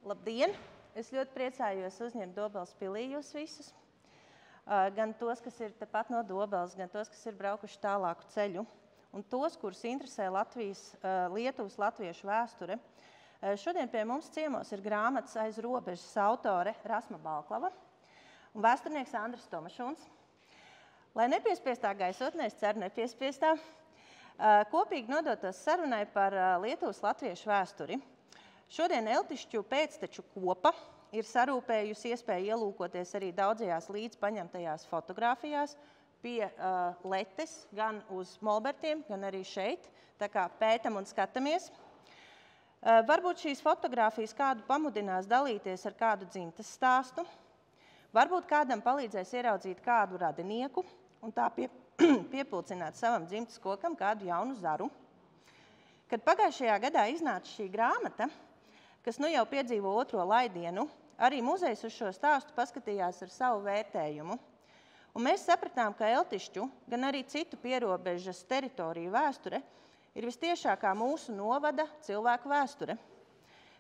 Labdien! Es ļoti priecājos uzņemt Dobeles pilī jūs visus. Gan tos, kas ir tepat no Dobeles, gan tos, kas ir braukuši tālāku ceļu. Un tos, kurus interesē Lietuvas latviešu vēsture. Šodien pie mums ciemos ir grāmatas Aiz robežas autore Rasma Balklava un vēsturnieks Andris Tomašuns. Lai nepiespiestā gaisotnē, es ceru nepiespiestā, kopīgi nodotos sarunai par Lietuvas latviešu vēsturi. Šodien Eltišķu pēcteču kopa ir sarūpējusi iespēju ielūkoties arī daudzajās līdz paņemtajās fotogrāfijās pie letes, gan uz molbertiem, gan arī šeit. Tā kā pētam un skatāmies. Varbūt šīs fotogrāfijas kādu pamudinās dalīties ar kādu dzimtes stāstu. Varbūt kādam palīdzēs ieraudzīt kādu radinieku un tā piepulcināt savam dzimtes kokam kādu jaunu zaru. Kad pagājušajā gadā iznāca šī grāmata, kas nu jau piedzīvo otro laidienu, arī muzejs uz šo stāstu paskatījās ar savu vērtējumu. Un mēs sapratām, ka Eltišķu, gan arī citu pierobežas teritoriju vēsture ir vistiešākā mūsu novada cilvēku vēsture.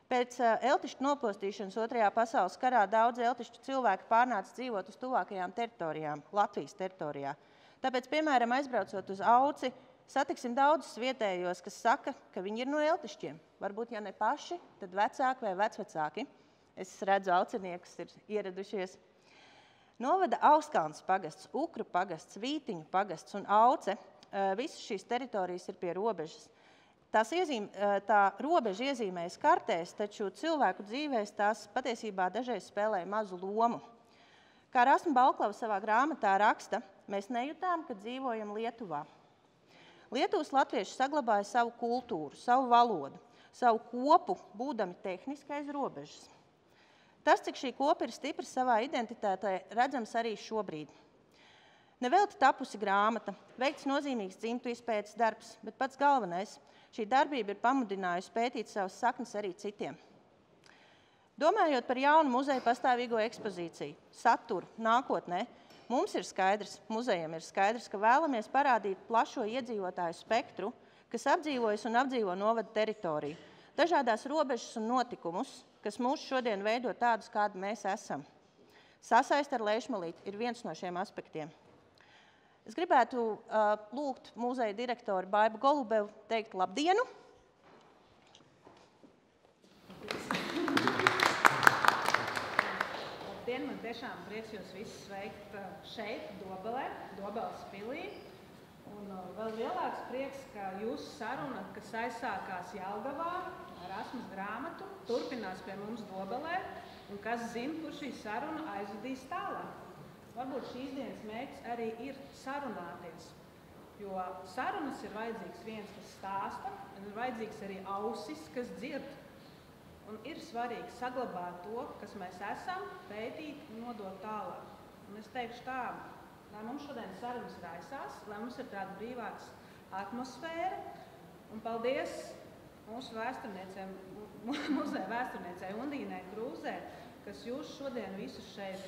Pēc Eltišķu nopostīšanas Otrajā pasaules karā daudz Eltišķu cilvēku pārnāca dzīvot uz tuvākajām teritorijām, Latvijas teritorijā. Tāpēc, piemēram, aizbraucot uz Auci, satiksim daudzus vietējos, kas saka, ka viņi ir no Eltišķiem. Varbūt, ja ne paši, tad vecāki vai vecvecāki. Es redzu, auciniekus ir ieradušies. Novada Auskalns pagasts, Ukru pagasts, Vītiņu pagasts un Auce. Visas šīs teritorijas ir pie robežas. Tā robeža iezīmējas kartēs, taču cilvēku dzīvēs tās patiesībā dažreiz spēlē mazu lomu. Kā Rasma Balklava savā grāmatā raksta, mēs nejūtām, ka dzīvojam Lietuvā. Lietuvas latvieši saglabāja savu kultūru, savu valodu, savu kopu, būdami tehniski aiz robežas. Tas, cik šī kopa ir stipra savā identitātē, redzams arī šobrīd. Nevelti tapusi grāmata, veikts nozīmīgs dzimtu izpētes darbs, bet pats galvenais, šī darbība ir pamudinājusi pētīt savas saknes arī citiem. Domājot par jaunu muzeja pastāvīgo ekspozīciju, saturu, nākotnē, mums ir skaidrs, muzejam ir skaidrs, ka vēlamies parādīt plašo iedzīvotāju spektru, kas apdzīvojas un apdzīvo novada teritoriju, dažādās robežas un notikumus, kas mūs šodien veido tādus, kādi mēs esam. Sasaist ar Leišmalīti ir viens no šiem aspektiem. Es gribētu lūgt muzeja direktoru Baibu Golubevu teikt labdienu. Labdien, man tiešām prieks jūs visus sveikt šeit, Dobelē, Dobeles pilī. Un vēl lielāks prieks, ka jūsu saruna, kas aizsākās Jelgavā ar Rasmas grāmatu, turpinās pie mums Dobelē, un kas zina, kur šī saruna aizvedīs tālāk. Varbūt šīs dienas mērķis arī ir sarunāties, jo sarunas ir vajadzīgs viens, kas stāsta, un ir vajadzīgs arī ausis, kas dzird. Un ir svarīgi saglabāt to, kas mēs esam, pētīt un nodot tālāk. Un es teikšu tā, lai mums šodien sarunas raisās, lai mums ir tāda brīvāks atmosfēra. Un paldies mūsu vēsturniecēm, muzeja vēsturniecei Undīnai Krūzē, kas jūs šodien visus šeit,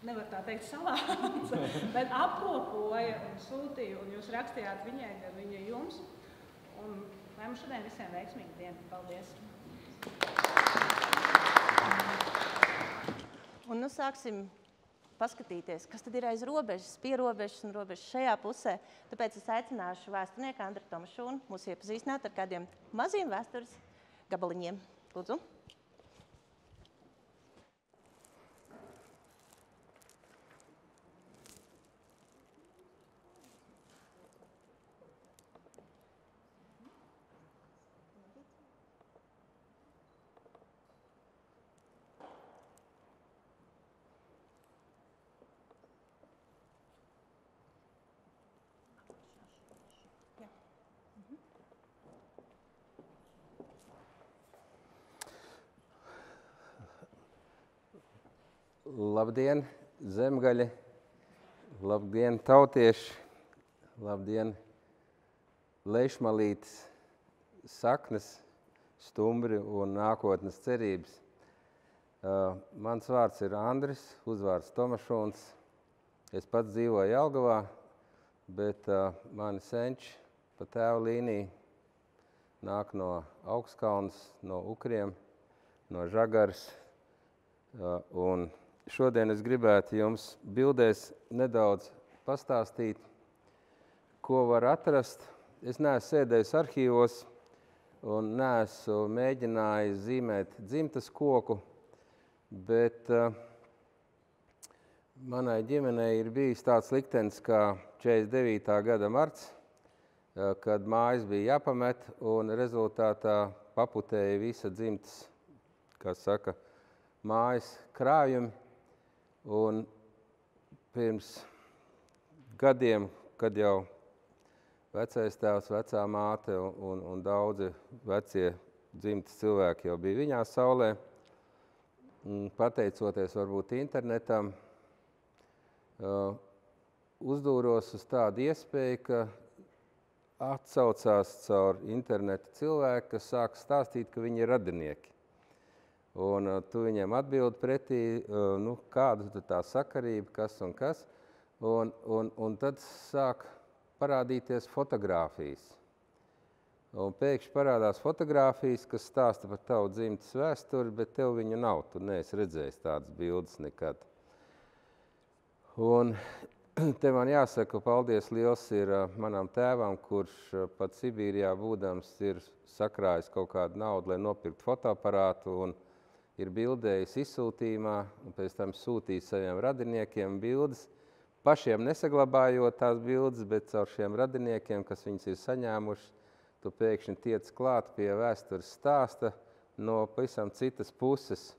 nevar tā teikt salāca, bet apkopoja un sūtīja, un jūs rakstījāt viņai, gan viņa jums. Un lai mums šodien visiem veiksmīga diena. Paldies! Un nu sāksim paskatīties, kas tad ir aiz robežas, pie robežas un robežas šajā pusē. Tāpēc es aicināšu vēsturnieku Andru Tomašunu mūs iepazīstināt ar kādiem maziem vēstures gabaliņiem. Lūdzu! Labdien, zemgaļi, labdien, tautieši, labdien, Leišmalītes, saknes, stumbri un nākotnes cerības. Mans vārds ir Andris, uzvārds Tomašuns. Es pats dzīvoju Jelgavā, bet mani senči pa tēva līniju nāk no Augstkalnes, no Ukriem. no Žagaras. Un šodien es gribētu jums bildēs nedaudz pastāstīt, ko var atrast. Es neesmu sēdējis arhīvos un neesmu mēģinājis zīmēt dzimtas koku, bet manai ģimenei ir bijis tāds liktenis kā 49. gada marts, kad mājas bija jāpamet un rezultātā paputēja visa dzimtas, kā saka, mājas krājumi. Un pirms gadiem, kad jau vecais tēvs, vecā māte un daudzi vecie dzimtas cilvēki jau bija viņā saulē, pateicoties varbūt internetam, uzdūros uz tādu iespēju, ka atsaucās caur internetu cilvēki, kas sāk stāstīt, ka viņi ir radinieki. Un tu viņiem atbildi pretī, kāda tā sakarība, kas un kas. Un tad sāk parādīties fotogrāfijas. Un pēkšņi parādās fotogrāfijas, kas stāsta par tavu dzimtas vēsturi, bet tev viņu nav. Tu neesi redzējis tādas bildes nekad. Un te man jāsaka, paldies liels ir manam tēvam, kurš pat Sibīrijā būdams ir sakrājis kaut kādu naudu, lai nopirktu fotoaparātu un ir bildējis izsūtījumā un pēc tam sūtījis saviem radiniekiem bildes, pašiem nesaglabājot tās bildes, bet caur šiem radiniekiem, kas viņas ir saņēmuši, tu pēkšņi tiec klāt pie vēstures stāsta no pavisam citas puses,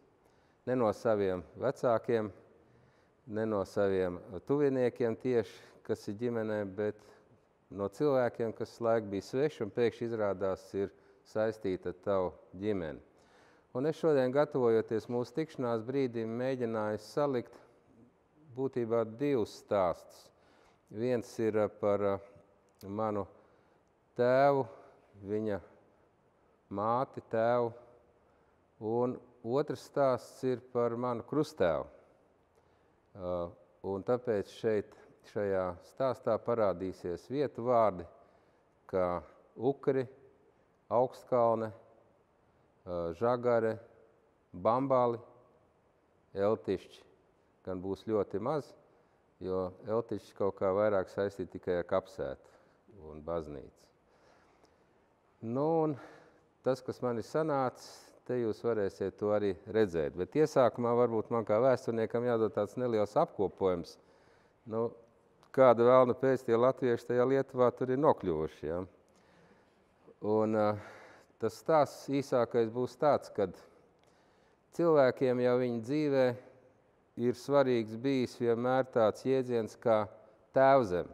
ne no saviem vecākiem, ne no saviem tuviniekiem tieši, kas ir ģimenē, bet no cilvēkiem, kas laik bija sveši un pēkšņi izrādās ir saistīta ar tavu ģimeni. Un es šodien, gatavojoties mūsu tikšanās brīdim, mēģināju salikt būtībā divus stāstus. Viens ir par manu tēvu, viņa māti, tēvu, un otrs stāsts ir par manu krustēvu. Un tāpēc šajā stāstā parādīsies vietu vārdi, kā Ukri, Augstkalne, Žagare, Bambali, Eltišķi. Gan būs ļoti maz, jo Eltišķi kaut kā vairāk saistīti tikai ar kapsētu un baznīcu. Un tas, kas man ir sanācis, te jūs varēsiet to arī redzēt. Bet iesākumā varbūt man kā vēsturniekam jādod tāds neliels apkopojums. Kāda vēlna pēc tie latvieši tajā Lietuvā tur ir nokļuvuši. Ja? Un tas stāsts īsākais būs tāds, kad cilvēkiem jau viņa dzīvē ir svarīgs bijis vienmēr tāds jēdziens kā tēvzeme.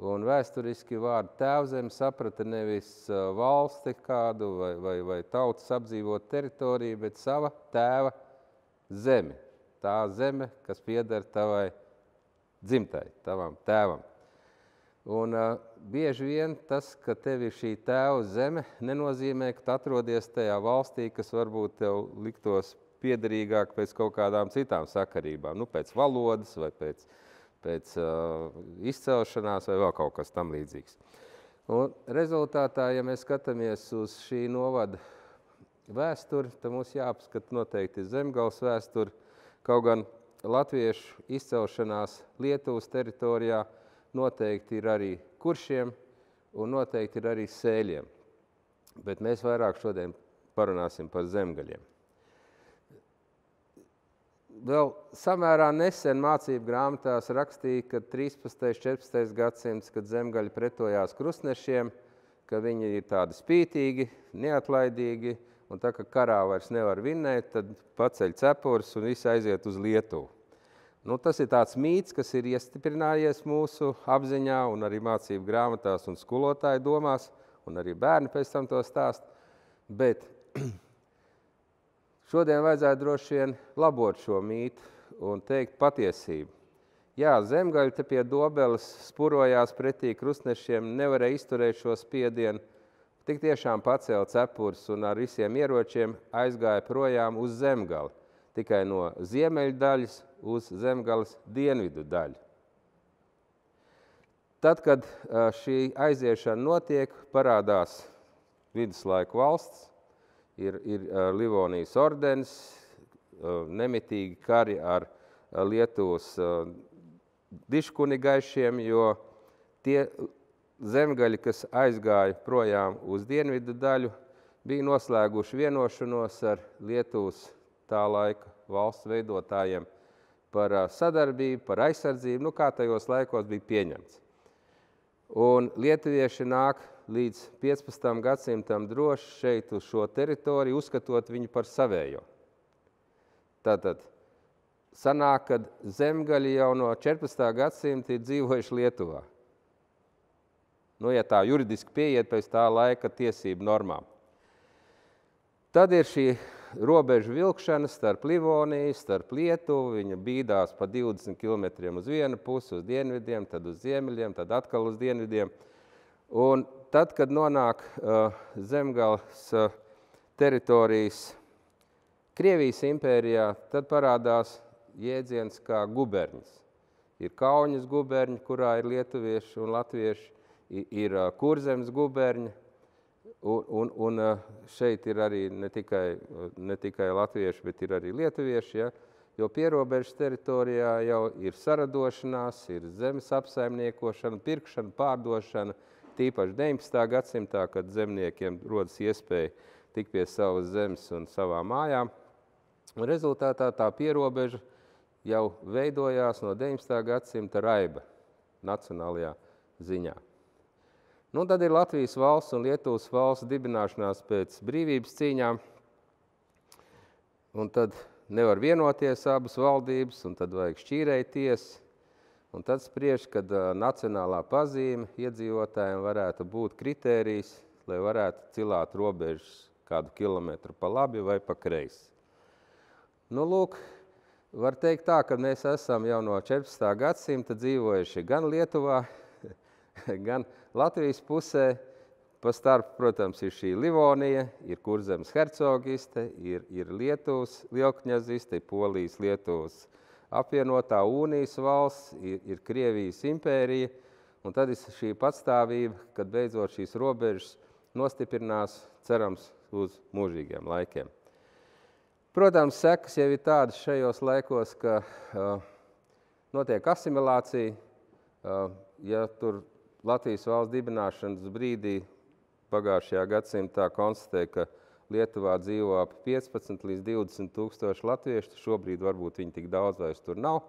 Un vēsturiski vārdu tēvzeme saprata nevis valsti kādu vai tautas apdzīvot teritoriju, bet sava tēva zemi. Tā zeme, kas pieder tavai dzimtai, tavam tēvam. Un bieži vien tas, ka tev ir šī tēva zeme, nenozīmē, ka tu atrodies tajā valstī, kas varbūt tev liktos piederīgāk pēc kaut kādām citām sakarībām. Pēc valodas vai pēc izcelšanās vai vēl kaut kas tam līdzīgs. Un rezultātā, ja mēs skatāmies uz šī novada vēsturi, tad mums jāapskata noteikti Zemgales vēsturi, kaut gan latviešu izcelšanās Lietuvas teritorijā noteikti ir arī kuršiem un noteikti ir arī sēļiem. Bet mēs vairāk šodien parunāsim par zemgaļiem. Vēl samērā nesen mācību grāmatās rakstīja, ka 13. 14. gadsimts, kad zemgaļi pretojās krustnešiem, ka viņi ir tādi spītīgi, neatlaidīgi, un tā, ka karā vairs nevar vinnēt, tad paceļ cepurus un visi aiziet uz Lietuvu. Tas ir tāds mīts, kas ir iestiprinājies mūsu apziņā un arī mācību grāmatās un skolotāju domās, un arī bērni pēc tam to stāst. Bet šodien vajadzētu droši vien labot šo mītu un teikt patiesību. Jā, zemgaļi te pie Dobeles spurojās pretī krustnešiem, nevarēja izturēt šo spiedienu, tik tiešām pacēla cepurus un ar visiem ieročiem aizgāja projām uz Zemgali. Tikai no ziemeļu daļas uz Zemgales dienvidu daļu. Tad, kad šī aiziešana notiek, parādās viduslaiku valsts, ir Livonijas ordenis, nemitīgi kari ar Lietuvas diškunigaišiem, jo tie zemgaļi, kas aizgāja projām uz dienvidu daļu, bija noslēguši vienošanos ar Lietuvas tā laika valsts veidotājiem par sadarbību, par aizsardzību, kā tajos laikos bija pieņemts. Un lietuvieši nāk līdz 15. gadsimtam droši šeit uz šo teritoriju, uzskatot viņu par savējo. Tātad sanāk, kad zemgaļi jau no 14. gadsimta ir dzīvojuši Lietuvā. Ja tā juridiski pieiet pēc tā laika tiesību normām. Tad ir šī robežu vilkšana starp Livoniju, starp Lietuvu. Viņa bīdās pa 20 kilometriem uz vienu pusi, uz dienvidiem, tad uz ziemeļiem, tad atkal uz dienvidiem. Un tad, kad nonāk Zemgales teritorijas Krievijas impērijā, tad parādās jēdziens kā guberņas. Ir Kauņas guberņi, kurā ir lietuvieši un latvieši, ir Kurzemes guberņi, un šeit ir arī ne tikai latvieši, bet ir arī lietuvieši, ja? Jo pierobežas teritorijā jau ir saradošanās, ir zemes apsaimniekošana, pirkšana, pārdošana, tīpaši 19. gadsimtā, kad zemniekiem rodas iespēja tikt pie savas zemes un savām mājām. Un rezultātā tā pierobeža jau veidojās no 19. gadsimta raiba nacionālajā ziņā. Tad ir Latvijas valsts un Lietuvas valsts dibināšanās pēc brīvības cīņām, un tad nevar vienoties abas valdības, un tad vajag šķīrēties, un tad spriež, kad nacionālā pazīme iedzīvotājiem varētu būt kritērijs, lai varētu cilāt robežas kādu kilometru pa labi vai pa kreisi. Lūk, var teikt tā, ka mēs esam jau no 14. gadsimta dzīvojuši gan Lietuvā, gan Latvijas pusē. Pa starp, protams, ir šī Livonija, ir Kurzemes hercogiste, ir Lietuvas lielkņaziste, ir Polijas Lietuvas apvienotā Unijas valsts, ir Krievijas impērija, un tad ir šī patstāvība, kad beidzot šīs robežas nostiprinās, cerams, uz mūžīgiem laikiem. Protams, sekas jau ir tādas šajos laikos, ka notiek asimilācija, ja tur Latvijas valsts dibināšanas brīdī pagājušajā gadsimtā konstatēja, ka Lietuvā dzīvo ap 15 līdz 20 tūkstoši latviešu, šobrīd varbūt viņi tik daudz vairs tur nav.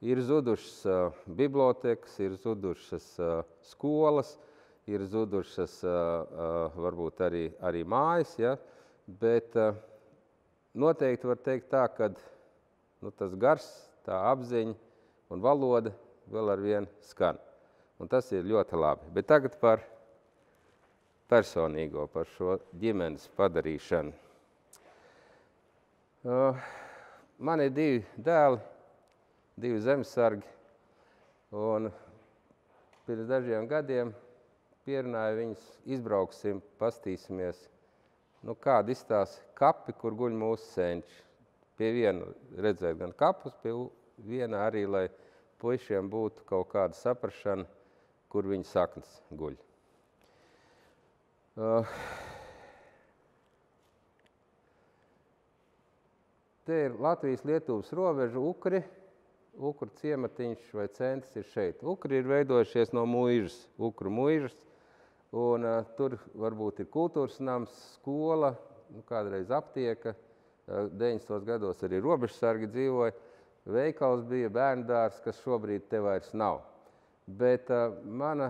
Ir zudušas bibliotekas, ir zudušas skolas, ir zudušas varbūt arī mājas, ja? Bet noteikti var teikt tā, ka tas gars, tā apziņa un valoda vēl ar vienu skan. Un tas ir ļoti labi. Bet tagad par personīgo, par šo ģimenes padarīšanu. Man ir 2 dēli, 2 zemesargi, un pirms dažiem gadiem pierunāju viņus, izbrauksim, pastīsimies, kāda izstāsta kapi, kur guļ mūsu senči. Pie viena redzēt gan kapus, pie viena arī, lai puišiem būtu kaut kāda saprašana, kur viņa saknes guļ. Te ir Latvijas-Lietuvas robeža Ukri. Ukru ciematiņš vai centrs ir šeit. Ukri ir veidojušies no muižas, Ukru muižas. Un tur varbūt ir kultūras nams, skola, kādreiz aptieka. 90. gados arī robežsargi dzīvoja. Veikals bija, bērndārs, kas šobrīd te vairs nav. Bet mana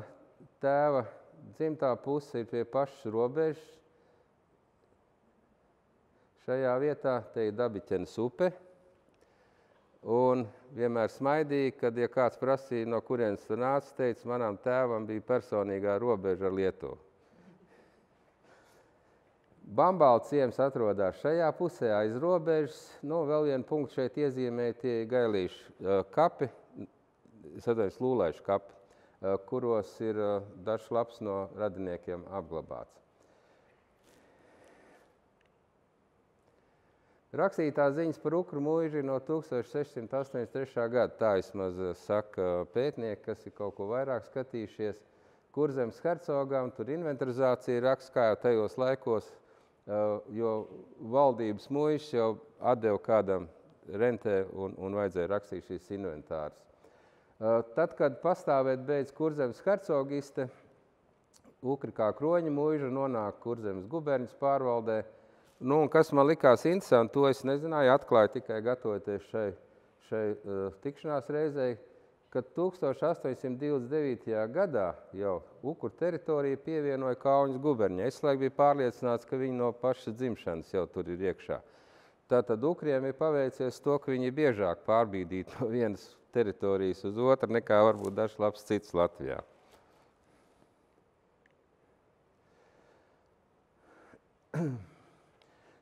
tēva dzimtā puse ir pie pašas robežas. Šajā vietā te ir Dabiķenes upe. Un vienmēr smaidīja, kad, ja kāds prasīja, no kurienes tu nāc, teica, manam tēvam bija personīgā robeža ar Lietuvu. Bambāla ciems atrodas šajā pusē aiz robežas. Vēl vienu punktu šeit iezīmēja tie gailīšu kapi, lūlaišu kapi, kuros ir dažs labs no radiniekiem apglabāts. Rakstītās ziņas par Ukru muižu no 1683. gada. Tā vismaz saka pētnieki, kas ir kaut ko vairāk skatījušies. Kurzemes hercogām, tur inventarizācija raksts, kā jau tajos laikos jo valdības muižas jau atdeva kādam rentē un vajadzēja rakstīt šīs inventāras. Tad, kad pastāvēt beidz Kurzemes hercogiste, Ukri kā kroņa muiža nonāk Kurzemes guberņas pārvaldē. Nu, un kas man likās interesanti, to es nezināju, atklāju tikai gatavoties šai tikšanās reizei, kad 1829. gadā jau Ukru teritorija pievienoja Kauņas guberņai. Es laik biju pārliecināts, ka viņi no paša dzimšanas jau tur ir iekšā. Tātad Ukriem ir paveicies to, ka viņi ir biežāk pārbīdīti no vienas teritorijas uz otru, nekā varbūt dažs labs cits Latvijā.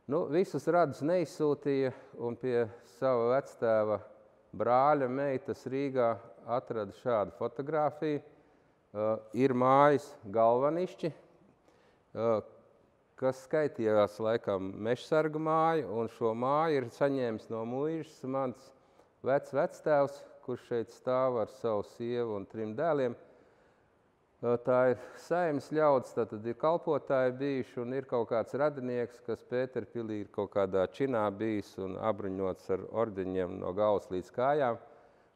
Nu, visus radus neizsūtīja un pie sava vectēva brāļa meitas Rīgā atrada šādu fotogrāfiju. Ir mājas galvanišķi, kas skaitījās laikam mežsarga māju, un šo māju ir saņēmis no muižas mans vectēvs, kurš šeit stāv ar savu sievu un 3 dēliem. Tā ir saeimas ļaudis, tātad ir kalpotāji bijuši un ir kaut kāds radinieks, kas Pēterpilī ir kaut kādā činā bijis un apbruņots ar ordeņiem no galvas līdz kājām,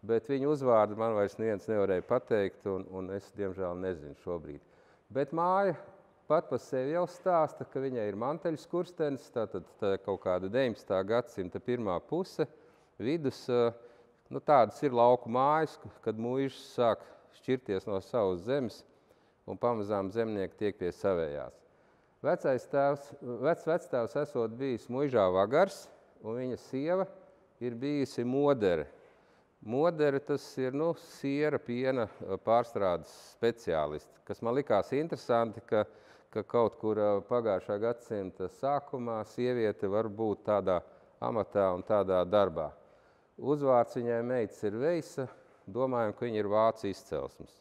bet viņu uzvārdu man vairs neviens nevarēja pateikt un es, diemžēl, nezinu šobrīd. Bet māja pat pa sevi jau stāsta, ka viņai ir manteļu skurstenis, tātad tā kaut kāda 19. gadsimta pirmā puse, vidus, nu tādas ir lauku mājas, kad muižas sāk šķirties no savas zemes, un pamazām zemnieki tiek pie savējās. Vectēvs esot bijis muižā Vagars, un viņa sieva ir bijusi modere. Modere tas ir siera piena pārstrādes speciālisti, kas man likās interesanti, ka kaut kur pagājušā gadsimta sākumā sieviete var būt tādā amatā un tādā darbā. Uzvārds viņai meitas ir Veisa, domājam, ka viņa ir vācu izcelsmes.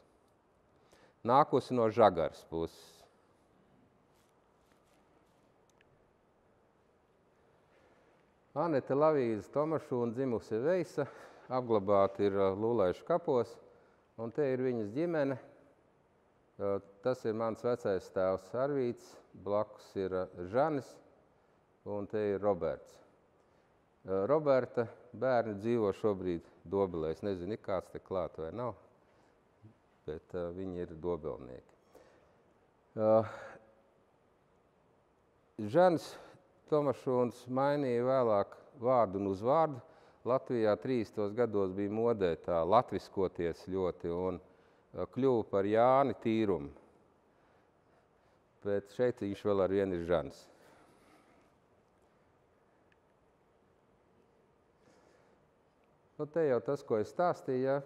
Nākusi no Žagaras puses. Anete Lavīze Tomašūna dzimusi Veisa, apglabāta ir Lūlaišu kapos, un te ir viņas ģimene. Tas ir mans vecais tēvs Arvīts, blakus ir Žanis, un te ir Roberts. Roberta bērni dzīvo šobrīd Dobelē. Es nezinu, ir kāds te klāt vai nav, bet viņi ir dobelnieki. Žanis Tomašūns mainīja vēlāk vārdu un uzvārdu. Latvijā 30. gados bija modē tā latviskoties ļoti un kļuva par Jāni Tīrumu. Bet šeit viņš vēl ar vienu ir Žanis. Nu, te jau tas, ko es stāstīju, ja,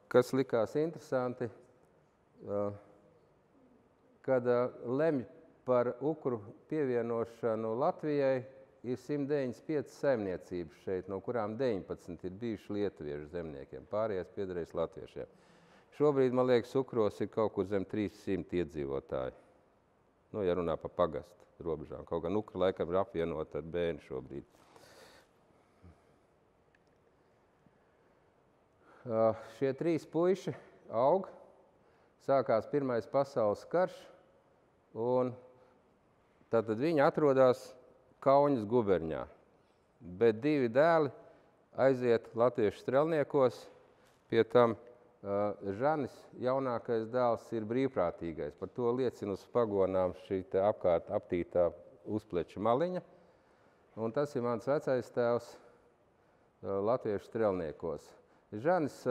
kas likās interesanti, kad lemj par Ukru pievienošanu Latvijai, ir 195 saimniecības šeit, no kurām 19 ir bijuši lietuviešu zemniekiem, pārējais piederējis latviešiem. Šobrīd, man liekas, Ukros ir kaut kur zem 300 iedzīvotāji. Nu, ja runā par pagastu robežām. Kaut gan Ukra laikam ir apvienota ar Bēni šobrīd. Šie 3 puiši aug, sākās Pirmais pasaules karš, un tātad viņi atrodās Kauņas guberņā. Bet 2 dēli aiziet latviešu strelniekos, pie tam Žanis, jaunākais dēls, ir brīvprātīgais. Par to liecina uz pagonām šī apkārt aptītā uzpleča maliņa. Un tas ir mans vecais tēvs latviešu strelniekos. Žanis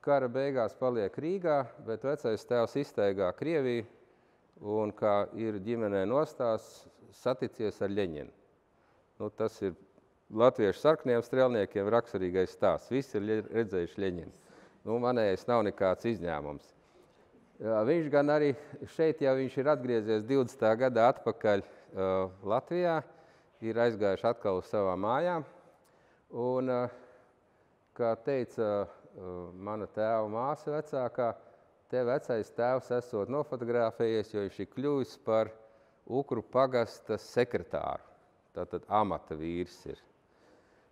kara beigās paliek Rīgā, bet vecais tēvs iztaigā Krieviju un, kā ir ģimenē nostās, saticies ar Ļeņinu. Nu, tas ir latviešu sarkniem strelniekiem raksturīgais stāsts. Visi ir redzējuši Ļeņinu. Nu, manējais nav nekāds izņēmums. Viņš gan arī šeit, ja viņš ir atgriezies 20. gadā atpakaļ Latvijā, ir aizgājuši atkal uz savām mājām. Un, kā teica mana tēva māsa vecākā, te vecais tēvs esot nofotografējies, jo viņš ir kļuvis par Ukru pagasta sekretāru. Tātad amata vīrs ir.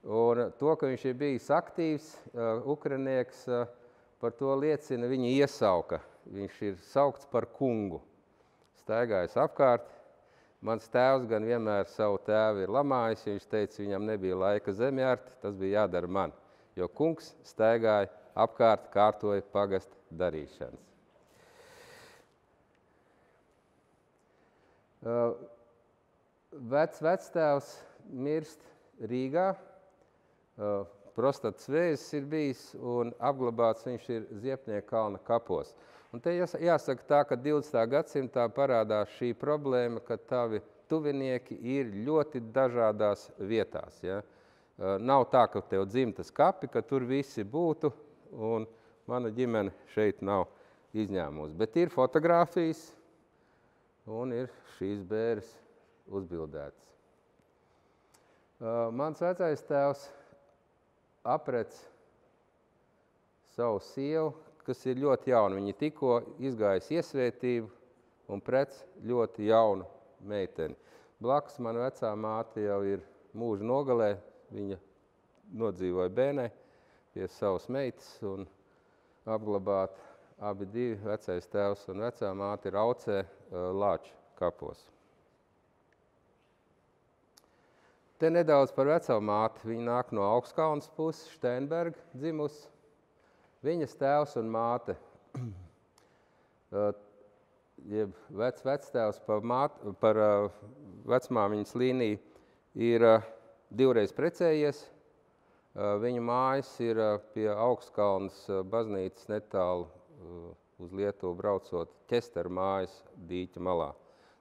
Un to, ka viņš ir bijis aktīvs ukranieks, par to liecina viņa iesauka. Viņš ir saukts par kungu. Staigājis apkārt, Mans tēvs gan vienmēr savu tēvu ir lamājis, viņš teica, viņam nebija laika zemjārti, tas bija jādara man, jo kungs staigāja apkārt, kārtoja pagasta darīšanas. Vectēvs mirst Rīgā, prostatas vēzis ir bijis un apglabāts viņš ir Ziepnieka kalna kapos. Un te jāsaka tā, ka 20. gadsimtā parādās šī problēma, ka tavi tuvinieki ir ļoti dažādās vietās. Ja? Nav tā, ka tev dzimtas kapi, ka tur visi būtu, un mana ģimene šeit nav izņēmusi. Bet ir fotogrāfijas, un ir šīs bēres uzbildētas. Mans vecais tēvs aprec savu sievu, kas ir ļoti jauna. Viņa tikko izgājis iesvētību un prec ļoti jaunu meiteni. Blakus mana vecā māte jau ir mūža nogalē. Viņa nodzīvoja Bēnē pie savas meitas un apglabāt abi divi, vecais tēvs un vecā māte, ir Aucē Lāču kapos. Te nedaudz par veco māti. Viņa nāk no Augstkalnas puses, Steinberga dzimusi. Viņas tēvs un māte, jeb vectēvs par vecmāmiņas līniju, ir divreiz precējies. Viņa mājas ir pie Augstkalnas baznīcas netālu uz Lietuvu braucot Ķesteru mājas dīķa malā.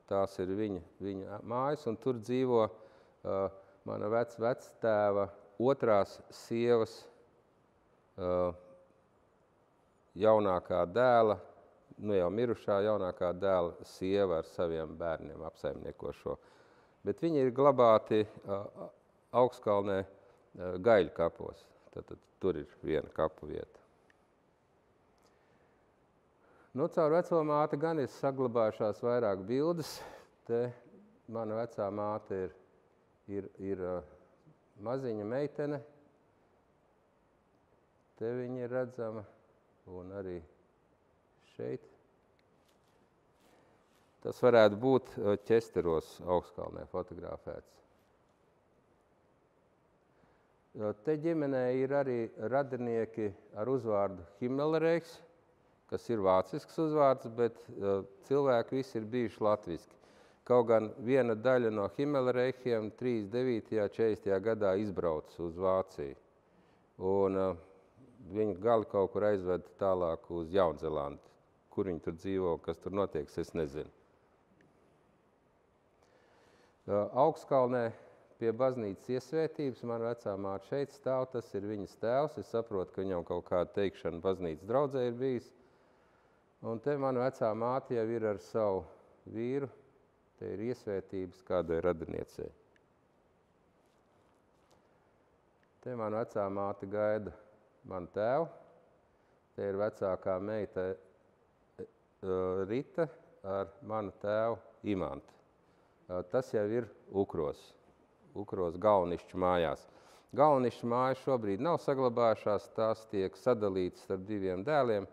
Tās ir viņa mājas, un tur dzīvo mana vectēva otrās sievas jaunākā dēla, jau mirušā jaunākā dēla sieva ar saviem bērniem apsaimnieko šo. Bet viņi ir glabāti Augstkalnē Gaļu kapos. Tad tur ir viena kapu vieta. Caur veco māti gan ir saglabājušās vairāk bildes. Te mana vecā māte ir maziņa meitene. Te viņa ir redzama. Un arī šeit. Tas varētu būt Ķesteros Augstkalnē fotografēts. Te ģimenē ir arī radinieki ar uzvārdu Himmelreichs, kas ir vācisks uzvārds, bet cilvēki visi ir bijuši latviski. Kaut gan viena daļa no Himmelreichiem 39. 40. gadā izbrauca uz Vāciju. Un viņi gali kaut kur aizved tālāk uz Jaunzēlandi. Kur viņi tur dzīvo, kas tur notiek, es nezinu. Augstkalnē pie baznīcas iesvētības mana vecā māte šeit stāv, tas ir viņas tēvs. Es saprotu, ka viņam kaut kāda teikšana baznīcas draudzē ir bijis. Un te mana vecā māte jau ir ar savu vīru. Te ir iesvētības kādai radiniecei. Te mana vecā māte gaida manu tēvu. Te ir vecākā meita Rita ar manu tēvu Imantu. Tas jau ir Ukros Galvnišķu mājās. Galvnišķu mājas šobrīd nav saglabājušās, tās tiek sadalītas starp diviem dēliem,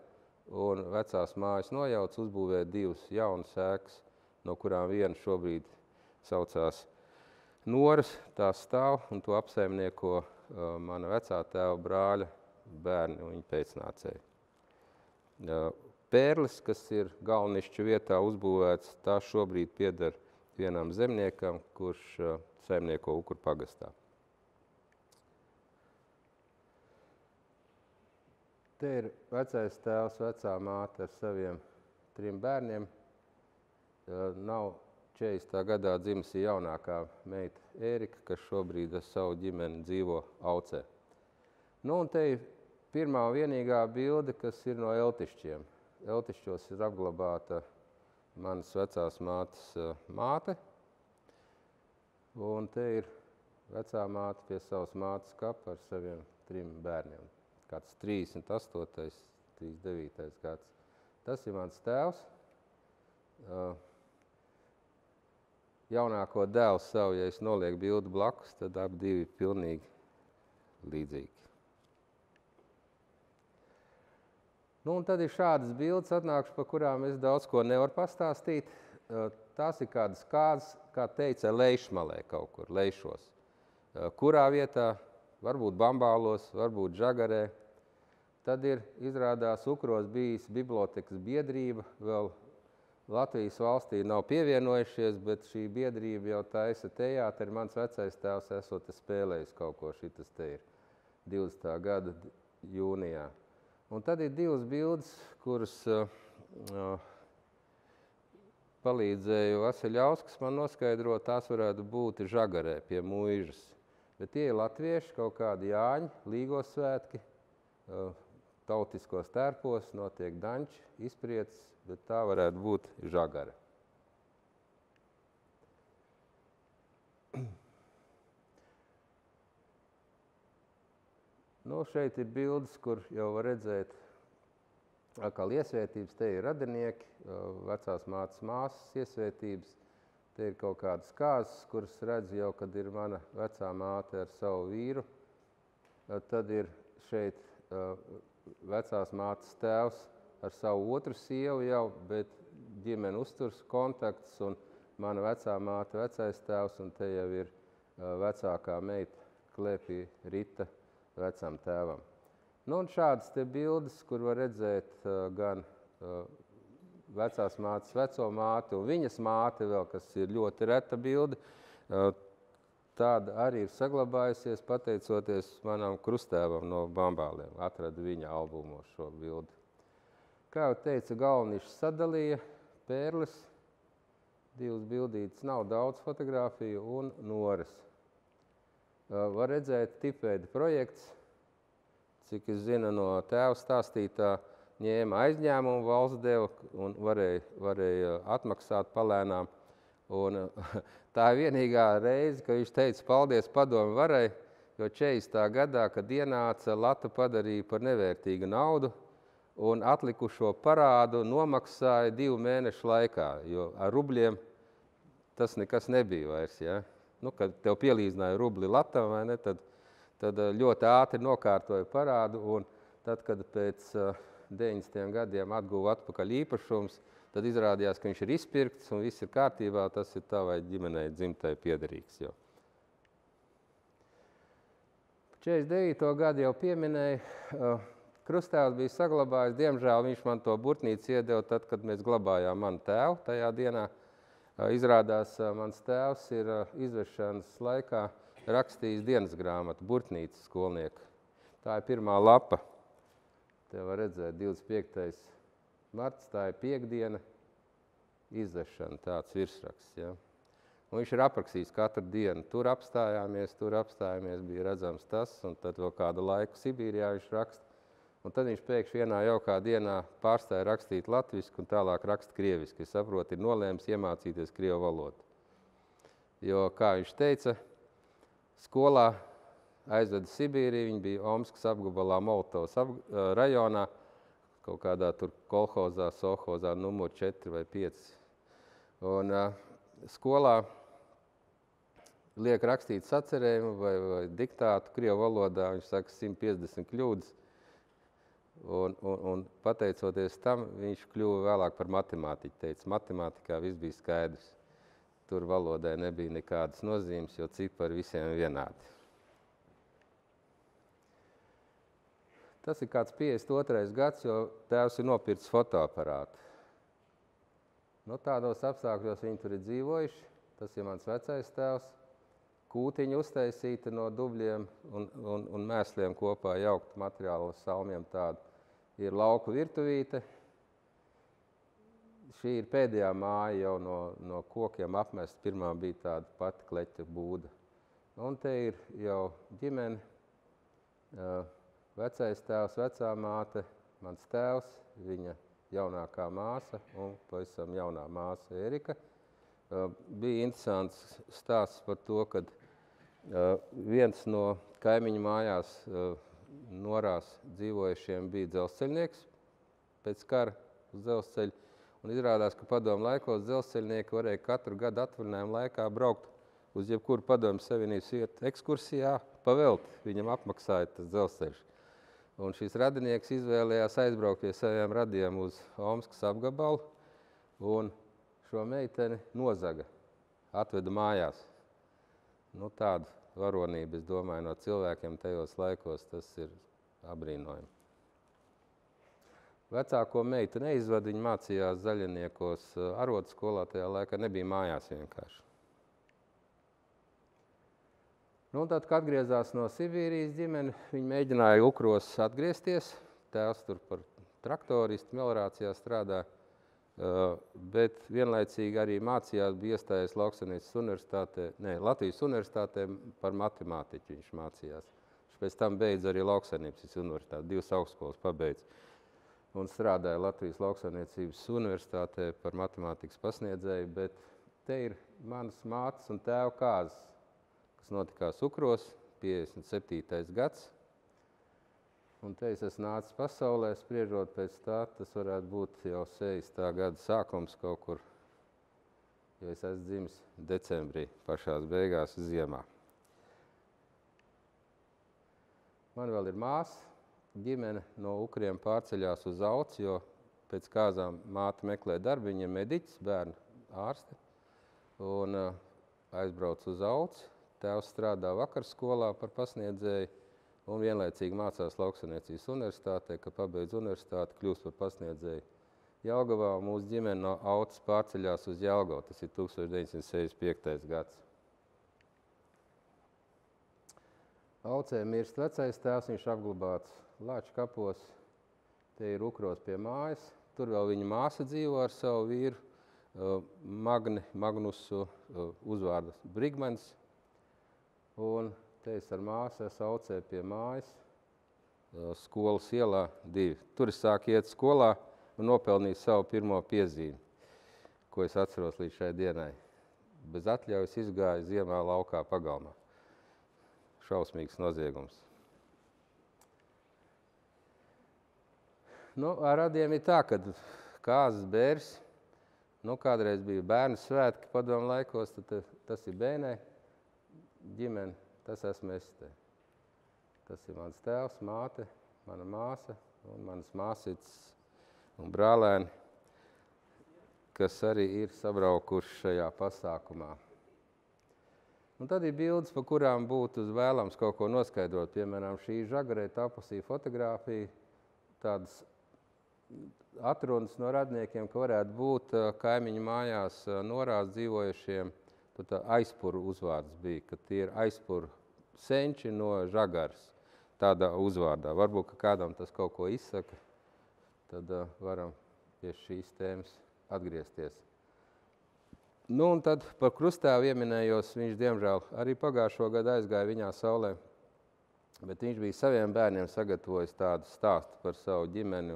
un vecās mājas nojauc, uzbūvē divas jaunas ēkas, no kurām viena šobrīd saucās Noras, tās stāv, un to apsaimnieko mana vecā tēva brāļa bērni un viņa pēcnācēji. Pērlis, kas ir Galvnišķu vietā uzbūvēts, tā šobrīd pieder vienam zemniekam, kurš saimnieko Ukru pagastā. Te ir vecais tēvs, vecā māte ar saviem 3 bērniem. Nav 40. gadā dzimusi jaunākā meita Ērika, kas šobrīd ar savu ģimeni dzīvo Aucē. Un te ir pirmā un vienīgā bilde, kas ir no Eltišķiem. Eltišķos ir apglabāta manas vecās mātes māte. Un te ir vecā māte pie savas mātes kapa ar saviem 3 bērniem. Kāds 38. 39. gads. Tas ir mans tēvs. Jaunāko dēlu savu, ja es nolieku bildi blakus, tad abi divi pilnīgi līdzīgi. Un tad ir šādas bildes atnākuši, par kurām es daudz ko nevaru pastāstīt. tās ir kādas kāzas, kā teica, lejšmalē kaut kur, lejšos. Kurā vietā, varbūt Bambālos, varbūt Žagarē. Tad ir izrādās Ukros bijis bibliotekas biedrība, vēl Latvijas valstī nav pievienojušies, bet šī biedrība jau taisa teātri. Mans vecais tēvs esot spēlējis kaut ko, šitas te ir 20. gada jūnijā. Un tad ir divas bildes, kuras palīdzēja Vaseļauskas man noskaidrot, tās varētu būt Žagarē pie Muižas. Bet tie ir latvieši, kaut kādi Jāņi, Līgos svētki, tautiskos tērpos, notiek danči, izprieces, bet tā varētu būt Žagara. Nu, šeit ir bildes, kur jau var redzēt atkal iesvētības. Te ir radinieki, vecās mātes māsas iesvētības. Te ir kaut kādas kāzas, kuras redz jau, kad ir mana vecā māte ar savu vīru. Tad ir šeit vecās mātes tēvs ar savu otru sievu jau, bet ģimene uzturs kontakts, un mana vecā māte, vecais tēvs, un te jau ir vecākā meita klēpī Rita vecam tēvam. Nu, un šādas te bildes, kur var redzēt gan vecās mātes veco māti un viņas māte vēl, kas ir ļoti reta bilde, tāda arī ir saglabājusies, pateicoties manam krustēvam no Bambāliem. Atradu viņa albumos šo bildi. Kā jau teica, Galnišs sadalīja pērles, divas bildītes, nav daudz fotografiju, un Nores. Var redzēt tipveida projekts, cik es zinu no tēva stāstītā, ņēma aizņēmumu, valsts deva un varēja atmaksāt palēnām. Un tā ir vienīgā reize, ka viņš teica, paldies padomi varai, jo 40. gadā, kad ienāca, latu padarīja par nevērtīgu naudu un atlikušo parādu nomaksāja 2 mēnešu laikā, jo ar rubļiem tas nekas nebija vairs. Ja? Nu, kad tev pielīdzināja rubli latam, vai ne, tad ļoti ātri nokārtoja parādu, un tad, kad pēc 90. gadiem atguva atpakaļ īpašums, tad izrādījās, ka viņš ir izpirkts un viss ir kārtībā, tas ir tavai ģimenei dzimtai piederīgs. Jau. 49. gadu jau pieminēja, krustēvs bija saglabājis, diemžēl viņš man to burtnīcu iedeva tad, kad mēs glabājām manu tēvu tajā dienā. Izrādās, mans tēvs ir izvešanas laikā rakstījis dienas grāmatu, burtnīcas skolnieku. Tā ir pirmā lapa. Te var redzēt 25. marts, tā ir piekdiena, izvešana, tāds virsraksts. Ja? Un viņš ir aprakstījis katru dienu. Tur apstājāmies, bija redzams tas, un tad vēl kādu laiku Sibīrijā viņš raksta. Un tad viņš pēkšņi vienā jaukā dienā pārstāja rakstīt latviski un tālāk raksta krieviski. Es saprotu, ir nolēmis iemācīties krievu valodu. Jo, kā viņš teica, skolā aizveda Sibīriju, viņi bija Omskas apgabalā Molotovas rajonā, kaut kādā tur kolhozā, sohozā, numur 4 vai 5. Un skolā liek rakstīt sacerējumu vai diktātu krievu valodā, viņš saka 150 kļūdas. Un pateicoties tam, viņš kļuva vēlāk par matemātiķu. Teica, matemātikā viss bija skaidrs. Tur valodai nebija nekādas nozīmes, jo cipari visiem vienādi. Tas ir kāds 52. gads, jo tēvs ir nopircis fotoaparātu. Nu, tādos apstākļos viņi tur ir dzīvojuši. Tas ir mans vecais tēvs. Kūtiņa uztaisīta no dubļiem un mēsliem kopā jaukt materiālu uz salmiem tādu. Ir lauku virtuvīte. Šī ir pēdējā māja jau no kokiem apmest. Pirmā bija tāda pati kleķa būda. Un te ir jau ģimene, vecais tēvs, vecā māte, mans tēvs, viņa jaunākā māsa un pavisam jaunā māsa Erika. Bija interesants stāsts par to, kad viens no kaimiņu mājās Norās dzīvojušiem bija dzelzceļnieks pēc kara uz dzelzceļu. Un izrādās, ka padomu laikos dzelzceļnieki varēja katru gadu atvaļinājumu laikā braukt uz jebkuru padomu savienības vietu ekskursijā pavelti. Viņam apmaksāja tas dzelzceļš. Un šis radinieks izvēlējās aizbraukt pie saviem radiem uz Omskas apgabalu. Un šo meiteni nozaga, atveda mājās. Nu, tāda varonība, es domāju, no cilvēkiem tajos laikos tas ir abrīnojami. Vecāko meitu neizvada, viņa mācījās Zaļiniekos arodskolā, tajā laikā nebija mājās vienkārši. Nu, tad, kad atgriezās no Sibīrijas ģimene, viņi mēģināja Ukros atgriezties. Tēvs tur par traktoristu melorācijā strādā, bet vienlaicīgi arī mācījās, bija iestājies Latvijas universitātē par matemātiķu viņš mācījās. Viņš pēc tam beidz arī lauksaimniecības universitāti, 2 augstskolas pabeidz. Un strādāja Latvijas lauksaimniecības universitātē par matemātikas pasniedzēju, bet te ir manas mātes un tēva kāzas, kas notikās Ukros, 57. gads. Un te es esmu nācis pasaulē, spriežot pēc tā, tas varētu būt jau 60. gada sākums kaut kur, jo es esmu dzimis decembrī, pašās beigās ziemā. Man vēl ir māsa, ģimene no Ukriem pārceļās uz Auci, jo pēc kāzām māte meklē darbu, viņa ir mediķis, bērnu ārste, un aizbrauc uz Auci. Tēvs strādā vakarskolā par pasniedzēju un vienlaicīgi mācās lauksaimniecības universitātē, kad pabeidz universitāti, kļūst par pasniedzēju Jelgavā, un mūsu ģimene no Auces pārceļās uz Jelgavu. Tas ir 1965. gads. Aucē mirst vecais tēvs, viņš apglabāts Lāču kapos, te ir Ukros pie mājas. Tur vēl viņa māsa dzīvo ar savu vīru, Magnusu, uzvārdas Brigmans. Un te es ar māsu esmu Aucē pie mājas, skolas ielā 2. Tur es sāku iet skolā un nopelnīju savu pirmo piezīmi, ko es atceros līdz šai dienai. Bez atļaujas izgāju ziemā laukā pagalmā. Šausmīgs noziegums. Nu, ar radiem ir tā, kad kāzas bērs, kādreiz bija bērnu svētki padomu laikos, tad tas ir bērnē. Ģimene, tas esmu es te. Tas ir mans tēvs, māte, mana māsa un manas māsītes un brālēni, kas arī ir sabraukuši šajā pasākumā. Un tad ir bildes, pa kurām būtu vēlams kaut ko noskaidrot. Piemēram, šī žagarē tapusī fotogrāfija, tādas atrunas no radniekiem, ka varētu būt kaimiņu mājās norās dzīvojušiem. Tad aizpuru uzvārds bija, ka tie ir aizpuru senči no žagaras, tādā uzvārdā. Varbūt, ka kādam tas kaut ko izsaka, tad varam pie šīs tēmas atgriezties. Nu, un tad par krusttēvu ieminējos, viņš, diemžēl, arī pagājušo gadu aizgāja viņā saulē, bet viņš bija saviem bērniem sagatavojis tādu stāstu par savu ģimeni,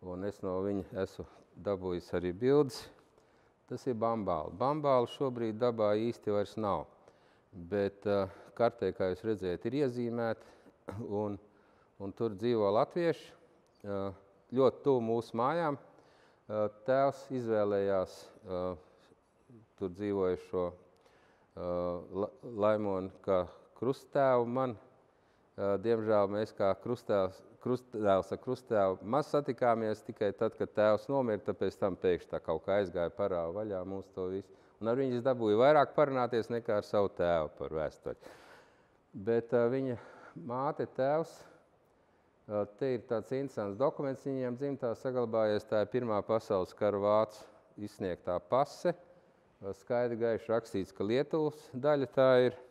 un es no viņa esmu dabūjis arī bildes. Tas ir bambāli. Bambāli šobrīd dabā īsti vairs nav, bet kartē, kā jūs redzējat, ir iezīmēti, un tur dzīvo latvieši, ļoti tuvu mūsu mājām. Tēvs izvēlējās tur dzīvojušo Laimoni kā krusttēvu man. Diemžēl mēs kā krusttēvs ar krusttēvu maz satikāmies tikai tad, kad tēvs nomira, tāpēc tam pēkšņi tā kaut kā aizgāja parāva vaļā mums to visu. Un ar viņu es dabūju vairāk parunāties nekā ar savu tēvu par vēsturi. Bet viņa māte, tēvs, te ir tāds interesants dokuments, viņiem dzimtā saglabājies, tā ir Pirmā pasaules kara vācu izsniegtā pase. Skaidri gaiši rakstīts, ka Lietuvas daļa tā ir.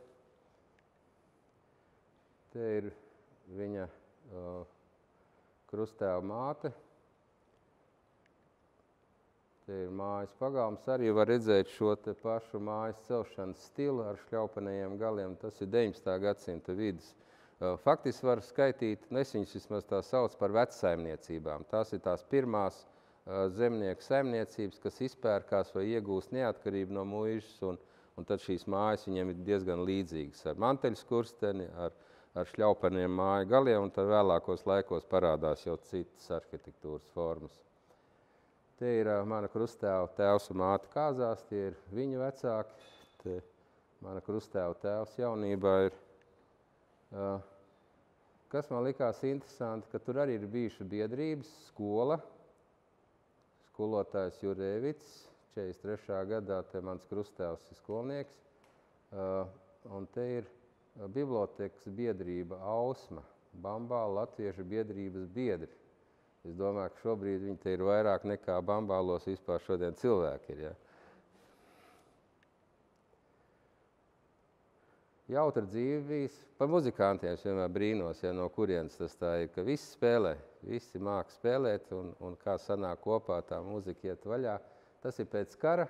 Te ir viņa krusttēva māte. Te ir mājas pagalms. Arī var redzēt šo te pašu mājas celšanas stilu ar šļaupanajiem galiem. Tas ir 19. gadsimta vidus. Faktiski var skaitīt, es viņus vismaz tā sauc par vecsaimniecībām. Tās ir tās pirmās zemnieku saimniecības, kas izpērkās vai iegūst neatkarību no muižas, un tad šīs mājas viņiem ir diezgan līdzīgas ar manteļskursteni, ar šļaupaniem māju galiem, un tad vēlākos laikos parādās jau citas arhitektūras formas. Te ir mana krusttēva tēvs un māte kāzās, tie ir viņa vecāki. Te mana krusttēva tēvs jaunībā ir. Kas man likās interesanti, ka tur arī ir bijuši biedrības, skola, skolotājs Jurēvits, 43. gadā te mans krusttēvs ir skolnieks. Un te ir bibliotekas biedrība Ausma, Bambāla latviešu biedrības biedri. Es domāju, ka šobrīd viņi te ir vairāk nekā Bambālos vispār šodien cilvēki ir. Ja? Jautra dzīve bijis. Par muzikantiem es vienmēr brīnos, ja no kurienes tas tā ir, ka visi spēlē, visi māk spēlēt un kā sanāk kopā tā mūzika iet vaļā. Tas ir pēc kara,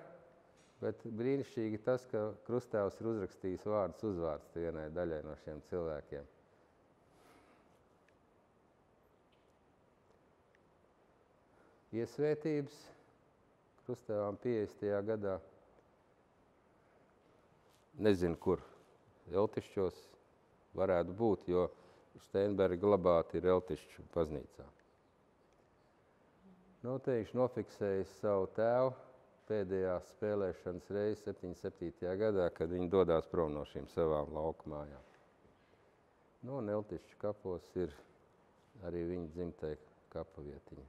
bet brīnišķīgi tas, ka krusttēvs ir uzrakstījis vārdus uzvārds vienai daļai no šiem cilvēkiem. Iesvētības krusttēvam 50. gadā. Nezinu, kur. Eltišķos varētu būt, jo Steinberga glabāti ir Eltišķu baznīcā. Te viņš nofiksējis savu tēvu pēdējās spēlēšanas reizes 77. gadā, kad viņi dodās prom no šīm savām lauku mājām. Un Eltišķu kapos ir arī viņa dzimtai kapavietiņa.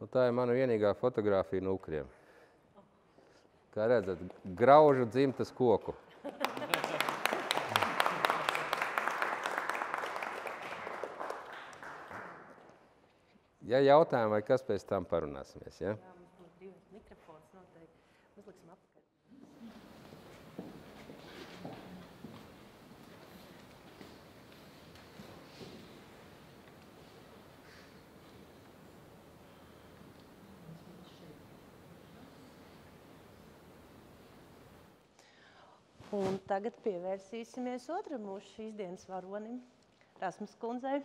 Tā ir mana vienīgā fotogrāfija no Ukriem. Kā redzat, graužu dzimtas koku. Ja jautājumi, vai kas pēc tam parunāsimies, ja? Jā, mums būs brīvs mikrofons noteikti. Uzliksim apakaļ. Un tagad pievērsīsimies otram mūsu šīs dienas varonim, Rasmas kundzei.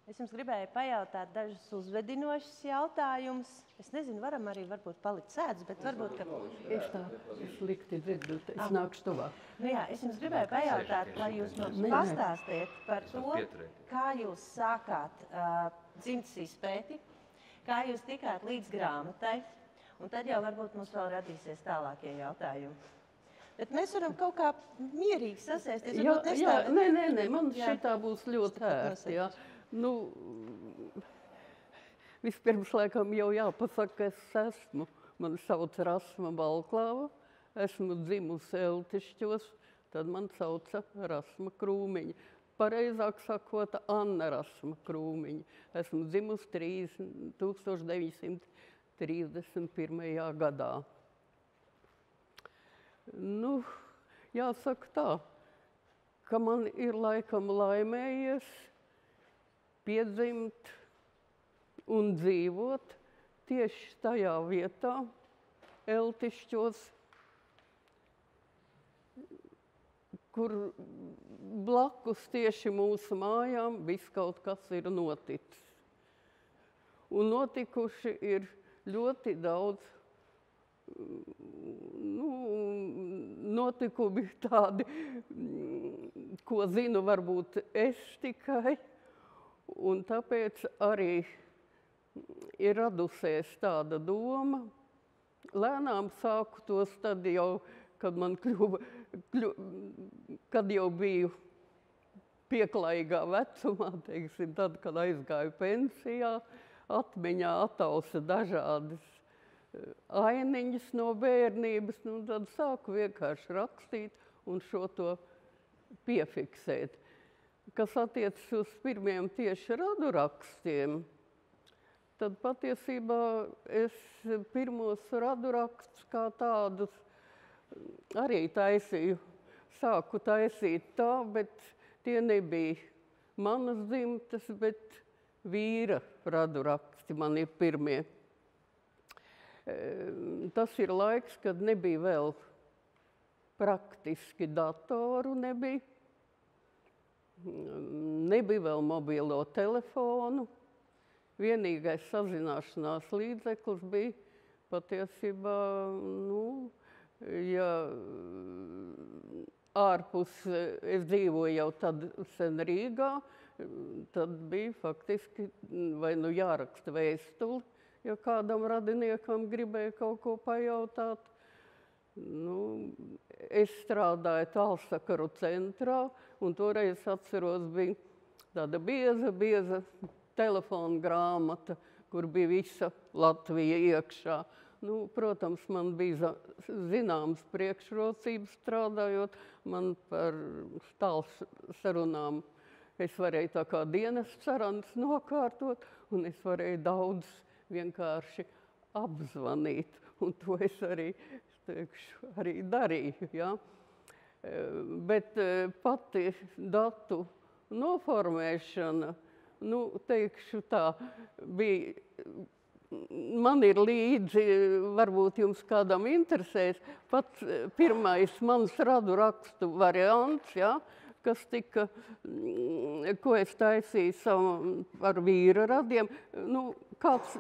Es jums gribēju pajautāt dažus uzvedinošus jautājumus. Es nezinu, varam arī varbūt palikt sēdus, bet varbūt, ka... Es tā slikti dzirdu, es nākšu tuvāk. Es jums gribēju pajautāt, lai jūs mums pastāstiet par to, kā jūs sākāt dzimtas izpēti, kā jūs tikāt līdz grāmatai, un tad jau varbūt mums vēl radīsies tālākie jautājumi. Bet mēs varam kaut kā mierīgi sasēsties. Nē, man šitā būs ļoti ērti, jā. Vispirms, laikam, jau jāpasaka, ka es esmu. Mani sauc Rasma Balklava, esmu dzimusi Eltišķos, tad man sauca Rasma Krūmiņa. Pareizāk sakot, Anna Rasma Krūmiņa. Esmu dzimusi 1931. gadā. Jāsaka tā, ka man ir laikam laimējies piedzimt un dzīvot tieši tajā vietā, Eltišķos, kur blakus tieši mūsu mājām viss kaut kas ir noticis. Un notikuši ir ļoti daudz notikumi tādi, ko zinu varbūt es tikai, un tāpēc arī ir radusies tāda doma. Lēnām sāku tos tad jau, kad man kad jau biju pieklājīgā vecumā, teiksim, tad, kad aizgāju pensijā, atmiņā atausa dažādas ainiņas no bērnības, tad sāku vienkārši rakstīt un šo to piefiksēt. Kas attiecas uz pirmiem tieši radurrakstiem, tad patiesībā es pirmos radurakstus kā tādus arī taisīju. Sāku taisīt tā, bet tie nebija manas dzimtas, bet vīra raduraksti man ir pirmie. Tas ir laiks, kad nebija vēl praktiski datoru, nebija vēl mobilo telefonu. Vienīgais sazināšanās līdzeklis bija patiesībā, ja ārpus, es dzīvoju jau tad sen Rīgā, tad bija faktiski vai jāraksta vēstuli, ja kādam radiniekam gribēja kaut ko pajautāt. Es strādāju tālsakaru centrā, un toreiz atceros, bija tāda bieza telefona grāmata, kur bija visa Latvija iekšā. Nu, protams, man bija zināmas priekšrocības strādājot. Man par tālsarunām es varēju tā kā dienas sarunas nokārtot, un es varēju daudz vienkārši apzvanīt. Un to es arī, teikšu, arī darīju. Ja? Bet pati datu noformēšana, nu, teikšu tā, bija... Man ir līdzi, varbūt jums kādam interesēs, pats pirmais mans radu rakstu variants, ja, kas tika, ko es taisīju ar vīra radiem. Nu, kāds,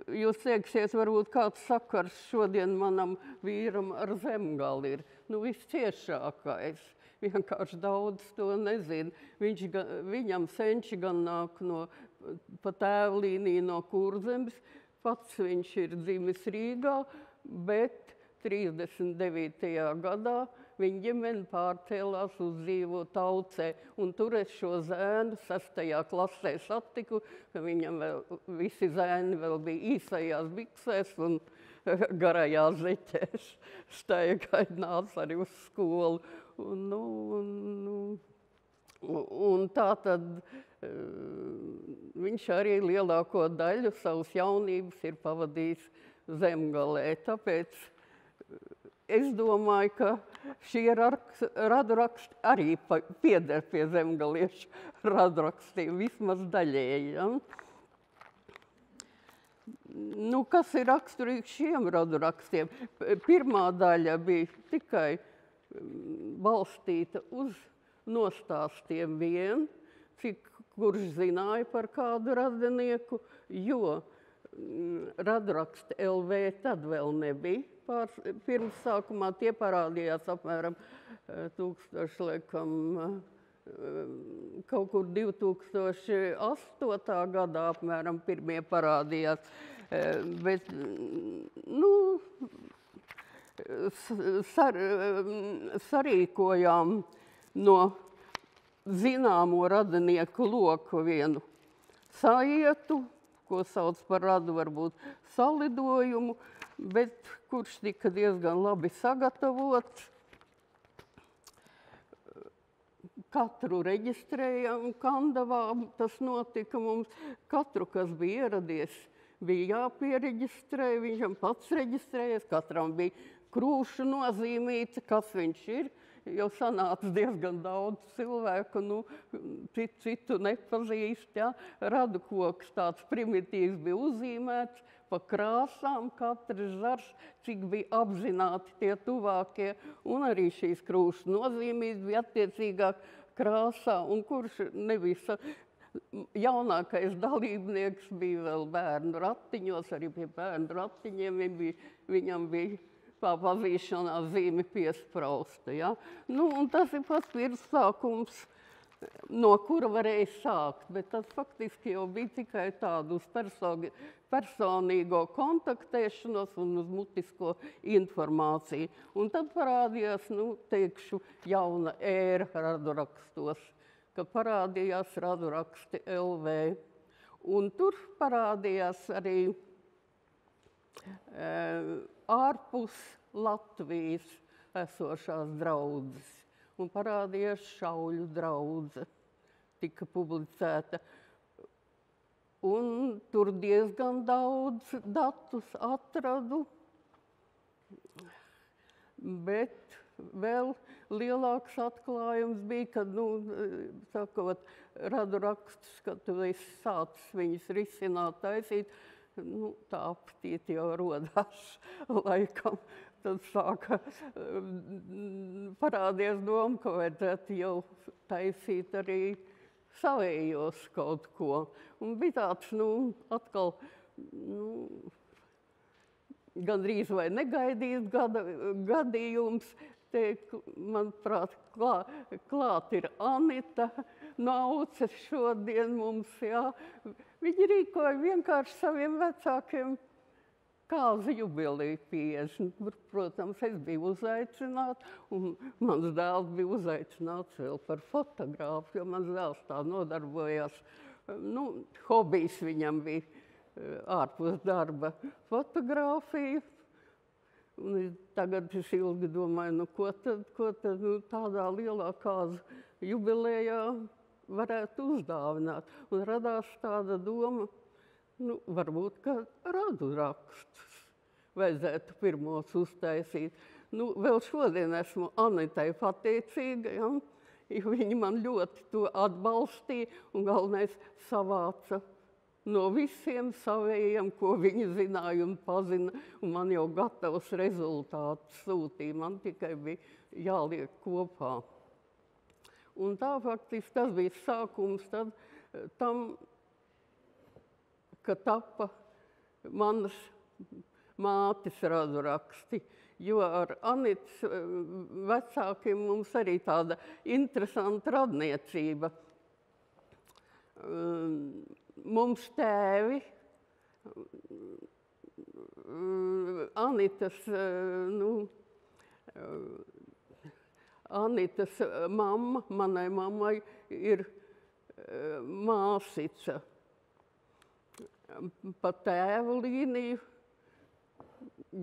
jūs teiksiet, varbūt kāds sakars šodien manam vīram ar Zemgali ir. Nu, visciešākais. Vienkārši daudz to nezinu. Viņam senči gan nāk pa tēvlīniju no Kurzemes. Pats viņš ir dzimis Rīgā, bet 39. gadā viņa ģimene pārcēlās uz dzīvo Taucē. Un tur es šo zēnu 6. klasē satiku, ka viņam vēl visi zēni vēl bija īsajās biksēs un garajās zeķēs. Staigai nāca arī uz skolu. Un tā tad viņš arī lielāko daļu savas jaunības ir pavadījis Zemgalē. Tāpēc es domāju, ka šie raduraksti arī pieder pie zemgaliešu radurakstiem, vismaz daļēji. Ja? Nu, kas ir raksturīgs šiem radurakstiem? Pirmā daļa bija tikai balstīta uz nostāstiem vien, kurš zināja par kādu radinieku, jo raduraksti LV tad vēl nebija. Pirms sākumā tie parādījās apmēram kaut kur 2008. gadā apmēram pirmie parādījās. Bet, nu, sarīkojām no zināmo radinieku loku vienu saietu, ko sauc par radu varbūt salidojumu, bet kurš tika diezgan labi sagatavots. Katru reģistrējām Kandavā, tas notika mums. Katru, kas bija ieradies, bija jāpiereģistrē, viņam pats reģistrējies, katram bija krūšu nozīmīta, kas viņš ir. Jau sanāca diezgan daudz cilvēku, nu, citu nepazīst, ja. Radu koks tāds primitīvs bija uzzīmēts, pa krāsām katrs zars, cik bija apzināti tie tuvākie, un arī šīs krūšas nozīmītas bija attiecīgā krāsā, un kurš nebija jaunākais dalībnieks bija vēl bērnu ratiņos, arī pie bērnu ratiņiem viņam bija pazīšanās zīme piesprausta. Ja? Nu, un tas ir pats pirmsākums, no kura varēja sākt, bet tas faktiski jau bija tikai tādu uz personīgo kontaktēšanos un uz mutisko informāciju. Un tad parādījās, nu, teikšu, jauna ēra radurakstos, ka parādījās raduraksti LV. Un tur parādījās arī ārpus Latvijas esošās draudzes. Un parādījās Šauļu draudze, tika publicēta. Un tur diezgan daudz datus atradu, bet vēl lielāks atklājums bija, kad, nu, sakot, radurakstus, kad tu esi sācis viņus risināt, taisīt, nu, tā apetīte jau rodās laikam. Tad sāka parādies doma, ka vajadzētu jau taisīt arī savējos kaut ko. Un bija tāds, nu, atkal, nu, gandrīz vai negaidīts gadījums. Te, manuprāt, klāt ir Anita Nauce šodien mums, jā. Viņi rīkoja vienkārši saviem vecākiem kāzu jubileju 50. Protams, es biju uzaicināta, un mans dēls bija uzaicināts vēl par fotogrāfu, jo mans dēls tā nodarbojās. Nu, hobijs viņam bija ārpus darba fotogrāfiju. Un tagad es ilgi domāju, nu, ko tad tādā lielā kāzu jubilejā varētu uzdāvināt. Un radās tāda doma, nu, varbūt, ka radu rakstus vajadzētu pirmos uztaisīt. Nu, vēl šodien esmu Anitai pateicīga, ja? Jo viņa man ļoti to atbalstīja un galvenais savāca no visiem savējiem, ko viņi zināja un pazina, un man jau gatavs rezultāts sūtīja. Man tikai bija jāliek kopā. Un tā faktiski tas bija sākums tam, ka tapa manas mātes radu raksti. Jo ar Anitas vecākiem mums arī tāda interesanta radniecība. Mums tēvi, Anitas mamma, manai mammai ir māsica. Pa tēvu līniju,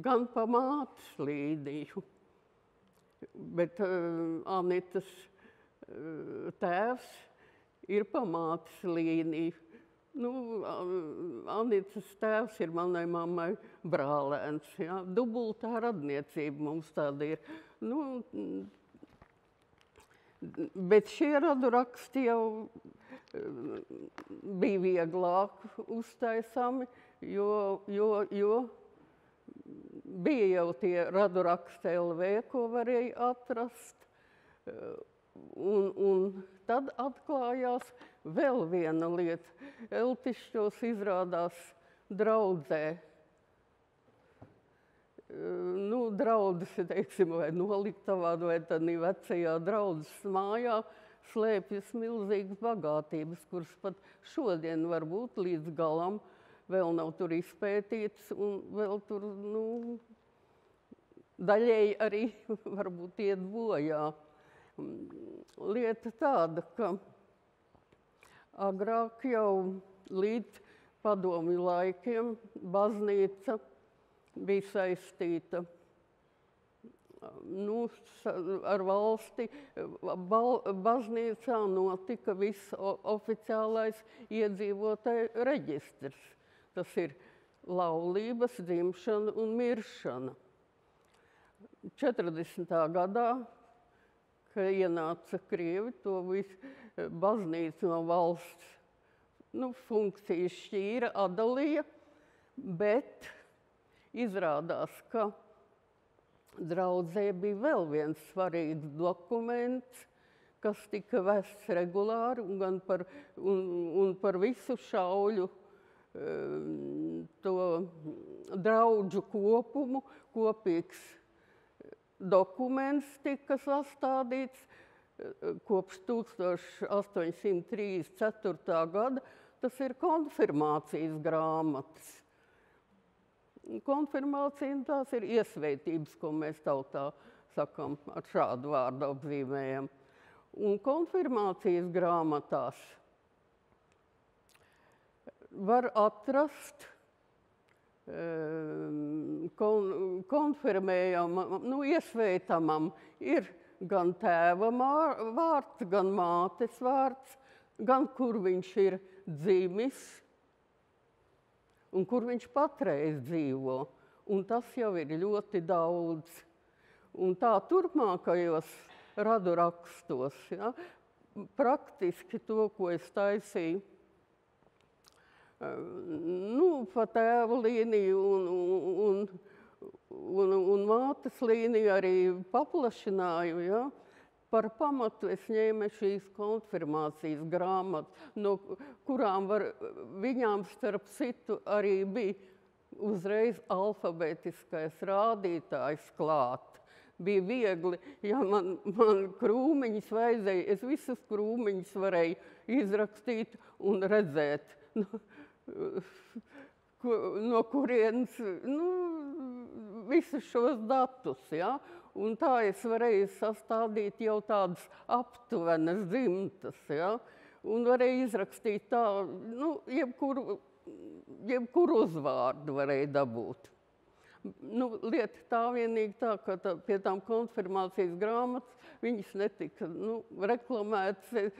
gan pa mātes līniju. Bet Anitas tēvs ir pa mātes līniju. Nu, Anitas tēvs ir manai mammai brālēns. Ja? Dubultā radniecība mums tāda ir. Nu, bet šie radu raksti jau bija vieglāk uztaisami, jo bija jau tie radu raksti LV, ko varēja atrast. Un tad atklājās vēl viena lieta. Eltišķos izrādās draudzē. Nu, draudzes, teiksim, vai noliktavā, vai tādā vecajā draudzes mājā slēpjas milzīgas bagātības, kuras pat šodien varbūt līdz galam vēl nav tur izpētītas un vēl tur, nu, daļēji arī varbūt iet bojā. Lieta tāda, ka agrāk jau līdz padomju laikiem baznīca bija saistīta ar valsti. Baznīcā notika viss oficiālais iedzīvotāju reģistrs. Tas ir laulības, dzimšana un miršana. 40. gadā, kad ienāca Krievi, to visu baznīcu no valsts funkcijas šķīra, atdalīja, bet izrādās, ka draudzē bija vēl viens svarīgs dokuments, kas tika vests regulāri un par visu šauļu to draudžu kopumu kopīgs dokuments tika sastādīts kopš 1834. gada. Tas ir konfirmācijas grāmatas. Konfirmācija tās ir iesvētības, ko mēs tautā sakam, ar šādu vārdu apzīmējam. Un konfirmācijas grāmatās var atrast konfirmējamam, iesvētamam ir gan tēva vārds, gan mātes vārds, gan kur viņš ir dzimis un kur viņš patreiz dzīvo. Un tas jau ir ļoti daudz. Un tā turpmākajos radu rakstos, ja, praktiski to, ko es taisīju, pa tēva līniju un mātes līniju arī paplašināju, ja. Par pamatu es ņēmu šīs konfirmācijas grāmatas, no kurām viņām starp citu arī bija uzreiz alfabētiskais rādītājs klāt. Bija viegli, ja man krūmiņus vajadzēja, es visus krūmiņus varēju izrakstīt un redzēt. No kurienes visus šos datus, ja? Un tā es varēju sastādīt jau tādas aptuvenas dzimtas, ja? Un varēju izrakstīt tā, jebkuru jebkuru uzvārdu varēja dabūt. Nu, lieta tā vienīgi tā, ka pie tām konfirmācijas grāmatas viņas netika reklamētas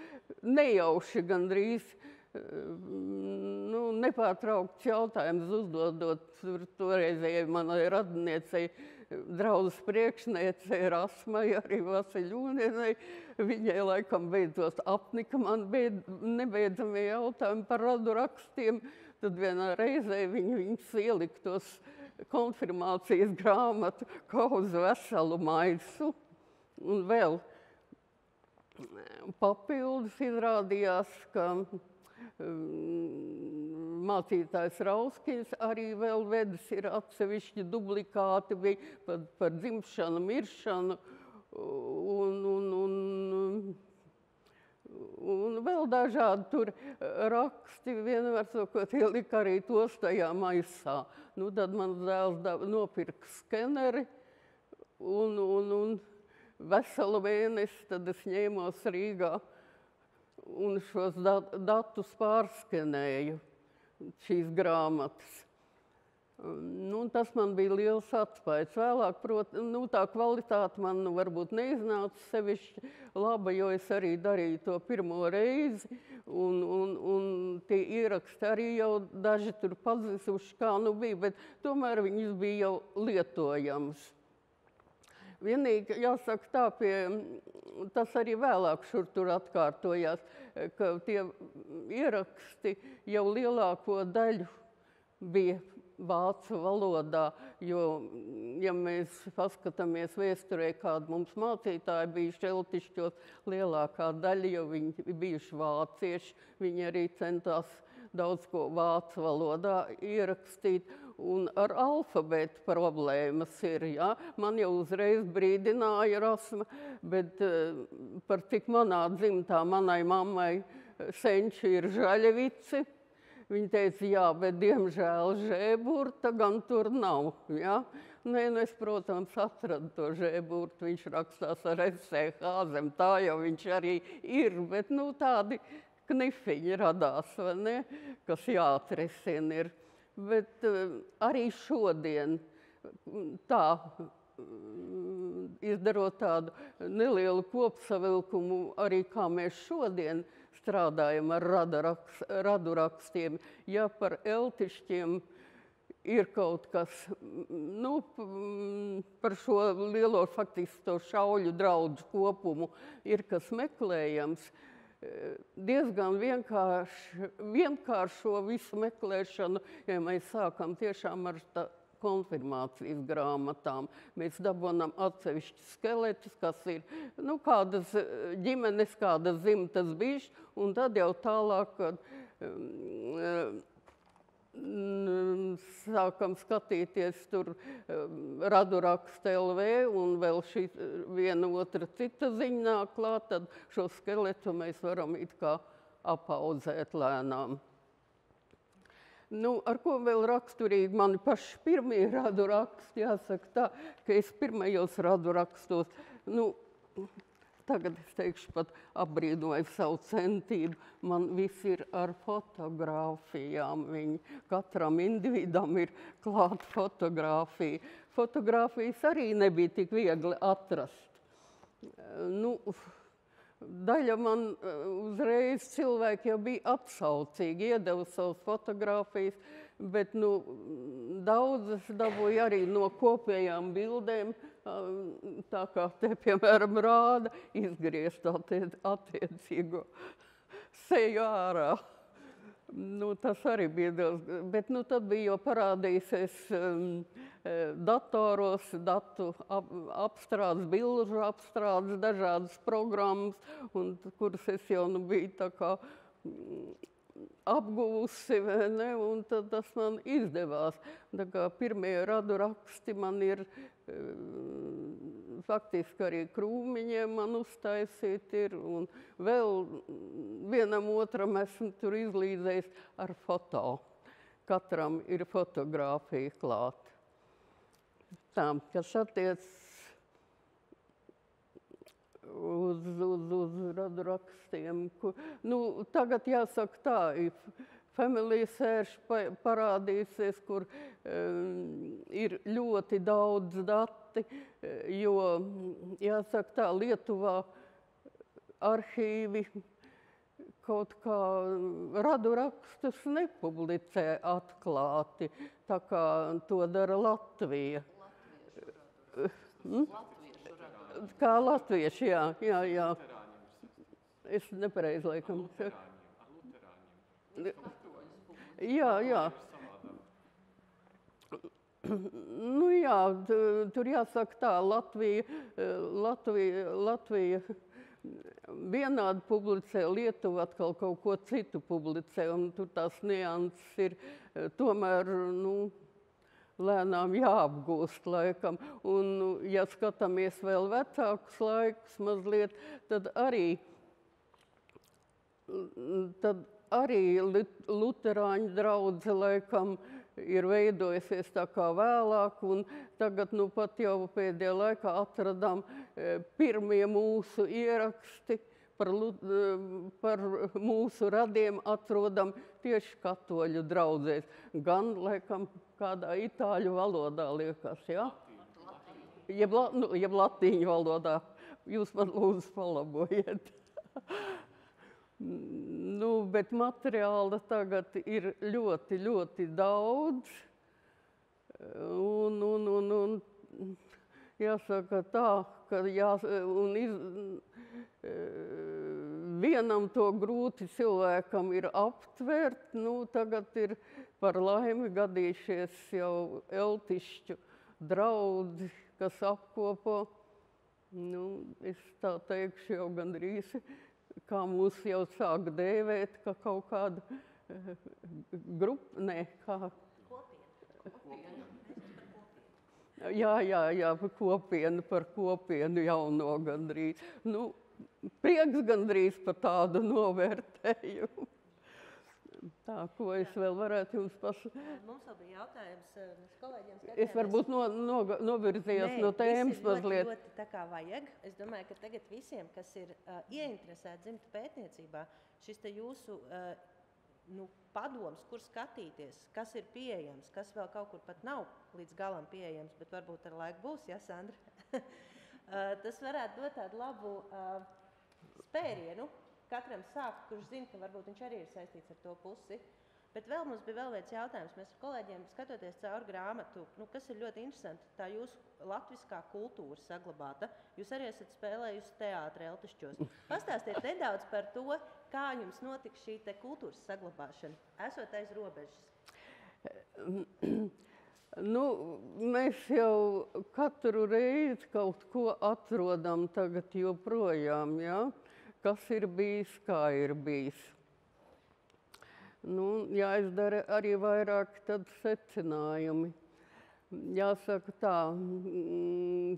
nejauši gandrīz. Nepārtraukts jautājums uzdodot toreizējai manai radiniecei, draudzes priekšniecei Rasmai, arī Vasiļūnienei. Viņai laikam beidzot apnika man nebeidzamie jautājumi par radu rakstiem. Tad vienā reizē viņas ielika tos konfirmācijas grāmatu kā uz veselu maisu. Un vēl papildus izrādījās, ka mācītājs Rauskins arī vēl vedis ir atsevišķi dublikāti par dzimšanu, miršanu un vēl dažādi tur raksti, vienmēr sakot, ielika arī tos tajā maisā. Nu, tad mans dēls nopirka skeneri un veselu mēnesi, tad es ņēmos Rīgā un šos datus pārskenēju, šīs grāmatas. Tas man bija liels atspējas. Vēlāk, tā kvalitāte man varbūt neiznāca sevišķi laba, jo es arī darīju to pirmo reizi, un tie ieraksti arī jau daži tur pazuduši, kā bija, bet tomēr viņas bija jau lietojamas. Vienīgi jāsaka tā, tas arī vēlāk šur tur atkārtojās, ka tie ieraksti jau lielāko daļu bija vācu valodā, jo, ja mēs paskatāmies vēsturē, kāda mums mācītāji bija Šeltišķos, lielākā daļa, jo viņi bijuši vācieši, viņi arī centās daudz ko vācu valodā ierakstīt, un ar alfabētu problēmas ir, jā. Man jau uzreiz brīdināja Rasma, bet par cik manā dzimtā manai mammai senči ir Žaļevici. Viņa teica, jā, bet diemžēl žēburta gan tur nav, jā. Es, protams, atradu to žēburtu, viņš rakstās ar SCH zem, tā jau viņš arī ir, bet tādi knifiņi radās, vai ne, kas jāatrisina ir. Bet arī šodien tā, izdarot tādu nelielu kopsavilkumu, arī kā mēs šodien strādājam ar radu rakstiem, ja par Eltišķiem ir kaut kas, par šo lielo faktiski to šauļu draudžu kopumu ir kas meklējams, diezgan vienkāršo visu meklēšanu, ja mēs sākam tiešām ar konfirmācijas grāmatām. Mēs dabonam atsevišķi skeletus, kas ir kādas ģimenes, kādas dzimtas bijuši, un tad jau tālāk, kad sākam skatīties tur Radu raksta LV un vēl šī viena otra cita ziņa nāk klāt, tad šo skeletu mēs varam it kā apaudzēt lēnām. Ar ko vēl raksturīgi mani paši pirmie radu raksti, jāsaka tā, ka es pirmajos radu rakstos, tagad es teikšu pat apbrīnoju savu centību, man viss ir ar fotogrāfijām, katram individam ir klāt fotogrāfija. Fotogrāfijas arī nebija tik viegli atrast. Daļa man uzreiz cilvēki jau bija atsaucīgi, iedeva savas fotogrāfijas, bet daudzas dabūja arī no kopējām bildēm, tā kā te, piemēram, rāda, izgriezt attiecīgo seju ārā. Tas arī bija daudz, bet tad bija jau parādījusies datoros, datu apstrādes, bilžu apstrādes, dažādas programmas, kuras es jau biju tā kā apguvusi, un tad tas man izdevās. Tā kā pirmie radu raksti man ir faktiski arī krūmiņiem man uztaisīti ir, un vēl vienam otram esmu tur izlīdzējis ar foto. Katram ir fotogrāfija klāt. Tā, kas attiec uz radu rakstiem. Tagad jāsaka tā, Family Search parādīsies, kur ir ļoti daudz dati, jo, jāsaka tā, Lietuvā arhīvi kaut kā radurakstus nepublicē atklāti, tā kā to dara Latvija. Kā latvieši, jā. Es nepareizi laikam. Jā. Nu jā, tur jāsaka tā, Latvija vienādi publicē, Lietuva atkal kaut ko citu publicē, un tur tās nianses ir tomēr, lēnām jāapgūst laikam. Un, ja skatāmies vēl vecākus laikus mazliet, tad arī luterāņu draudze laikam ir veidojusies tā kā vēlāk, un tagad pat jau pēdējā laikā atradām pirmie mūsu ieraksti par mūsu radiem atrodam tieši katoļu draudzēs. Gan, laikam, kādā itāļu valodā liekas, jā? Jeb latīņu valodā. Jūs man lūdzu palabojiet. Bet materiāla tagad ir ļoti, ļoti daudz. Un jāsaka tā, ka vienam to grūti cilvēkam ir aptvert. Tagad ir par laimi gadījušies jau eltišķu draudzi, kas apkopo. Es tā teikšu jau gandrīz, kā mūs jau sāk dēvēt, ka kaut kāda grupa, kā... Jā, par kopienu jauno gandrīz. Prieks gandrīz par tādu novērtējumu. Tā, ko es vēl varētu jums Mums vēl bija jautājums kolēģiem. Es varbūt novirzījos no tēmas mazliet. Ļoti tā kā vajag. Es domāju, ka tagad visiem, kas ir ieinteresēti dzimtu pētniecībā, šis te jūsu padoms, kur skatīties, kas ir pieejams, kas vēl kaut kur pat nav līdz galam pieejams, bet varbūt ar laiku būs, ja, Sandra? Tas varētu dot tādu labu spērienu katram sākt, kurš zina, ka varbūt viņš arī ir saistīts ar to pusi. Bet vēl mums bija viens jautājums. Mēs ar kolēģiem skatoties cauri grāmatu, kas ir ļoti interesanti, tā jūsu latviskā kultūra saglabāta. Jūs arī esat spēlējusi teātra Eltišķos. Pastāstiet nedaudz par to, kā jums notika šī te kultūras saglabāšana, esot aiz robežas. Mēs jau katru reizi kaut ko atrodam tagad joprojām, jā? Kas ir bijis, kā ir bijis. Jāizdara arī vairāk tad secinājumi. Jāsaka tā,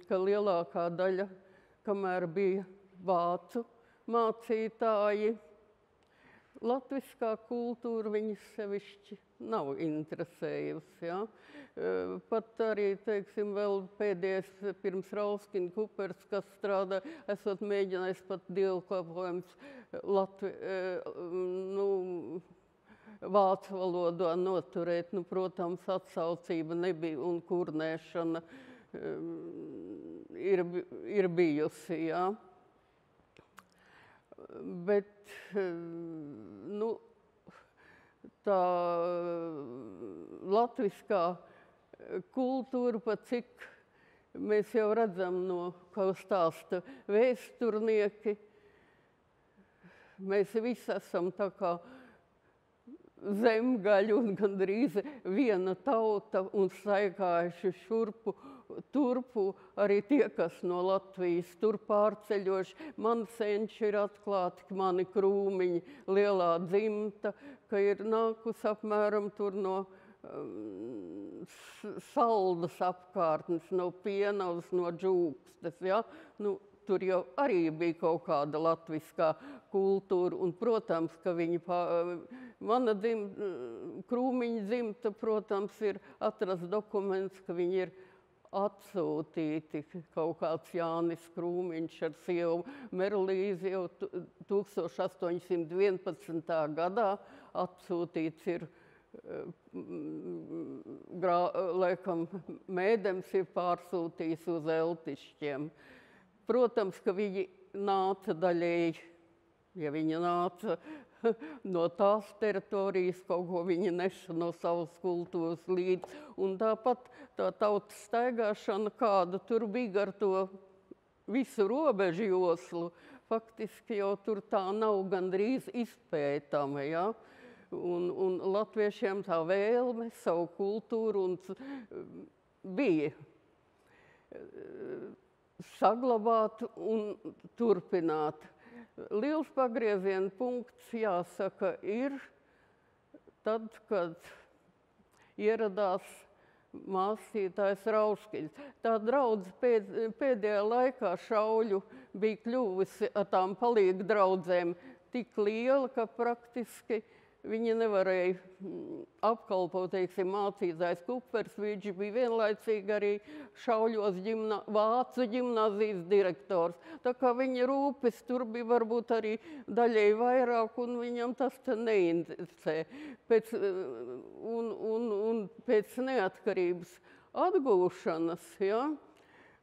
ka lielākā daļa, kamēr bija vācu mācītāji, latviskā kultūra viņus sevišķi nav interesējusi. Ja? Pat arī, teiksim, vēl pēdējais pirms Rauskina Kupers, kas strādā, esot mēģinājis pat dievkalpojums vācu valodā noturēt. Protams, atsaucība nebija un kurnēšana ir bijusi. Ja? Bet, tā latviskā kultūra, pat cik mēs jau redzam kā stāsta vēsturnieki, mēs visi esam tā kā zemgaļi un gandrīz viena tauta un staigājuši šurpu, turpu arī tie, kas no Latvijas tur pārceļoši. Man senči ir atklāti, mani krūmiņi, lielā dzimta, ka ir nākus apmēram tur no Saldas apkārtnes, no Pienavas, no Džūkstes. Ja? Tur jau arī bija kaut kāda latviskā kultūra. Un, protams, ka mana krūmiņa dzimta, protams, ir atrasts dokuments, ka viņi ir atsūtīti kaut kāds Jānis Krūmiņš ar sievu Merlīzi jau 1811. gadā atsūtīts ir, laikam, Mēdems ir pārsūtījis uz Eltišķiem. Protams, ka viņi nāca daļēji, ja viņi nāca no tās teritorijas, kaut ko viņi neša no savas kultūras līdz. Un tāpat tā tautas staigāšana, kāda tur bija ar to visu robežu joslu, faktiski jau tur tā nav gandrīz izpētama, ja? Un latviešiem tā vēlme, savu kultūru bija saglabāt un turpināt. Liels pagrieziena punkts, jāsaka, ir tad, kad ieradās mācītājs Rauškiņš. Tā draudze pēdējā laikā Šauļu bija kļuvusi ar tām palīgu draudzēm tik liela, ka praktiski viņi nevarēja apkalpot, teiksim, mācītājs Kupers. Viņš bija vienlaicīgi arī Šauļos Vācu ģimnazijas direktors. Tā kā viņa rūpes tur bija varbūt arī daļēji vairāk, un viņam tas te neinteresē. Un pēc neatkarības atgūšanas, ja,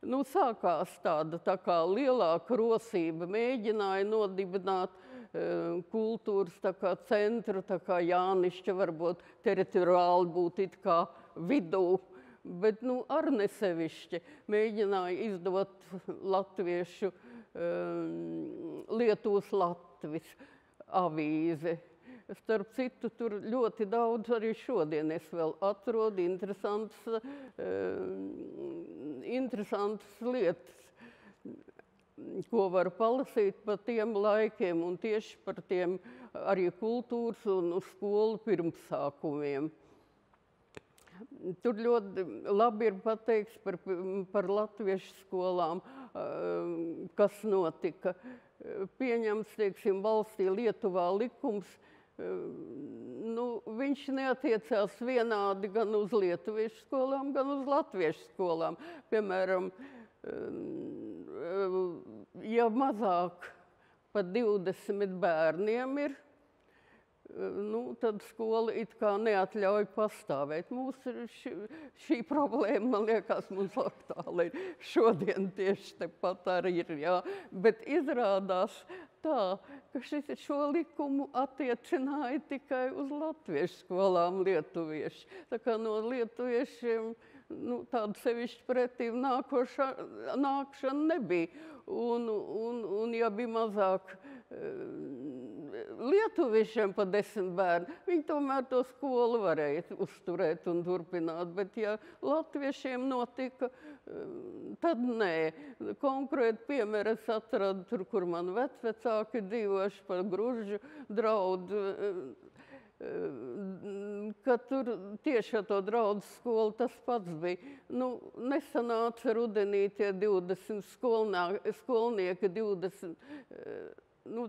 nu, sākās tāda tā kā lielāka rosība, mēģināja nodibināt kultūras tā kā centru, tā kā Jānišķa varbūt teritoriāli būt it kā vidū, bet nu ar nesevišķi mēģināja izdot latviešu Lietuvas Latvis avīze. Starp citu, tur ļoti daudz arī šodien es vēl atrodu interesantas lietas, ko var palasīt par tiem laikiem un tieši par tiem arī kultūras un skolu pirmsākumiem. Tur ļoti labi ir pateikts par latviešu skolām, kas notika. Pieņemts, teiksim, valstī Lietuvā likums, nu, viņš neatiecās vienādi gan uz lietuviešu skolām, gan uz latviešu skolām. Piemēram, ja mazāk par 20 bērniem ir, nu, tad skola it kā neatļauj pastāvēt. Mums šī problēma, man liekas, mums aktuāli ir šodien tieši tepat arī ir, jā. Bet izrādās tā, ka šo likumu attiecināja tikai uz latviešu skolām lietuvieši. Tā kā no lietuviešiem nu, tāda sevišķi pretīm nākšana nebija. Un ja bija mazāk lietuviešiem pa 10 bērnu, viņi tomēr to skolu varēja uzturēt un turpināt. Bet ja latviešiem notika, tad nē. Konkrēti piemēri es atradu tur, kur man vecvecāki dzīvojuši par Gružu draudu, ka tur tieši ar to draudu skolu tas pats bija. Nu, nesanāca rudenī tie 20 skolnieki,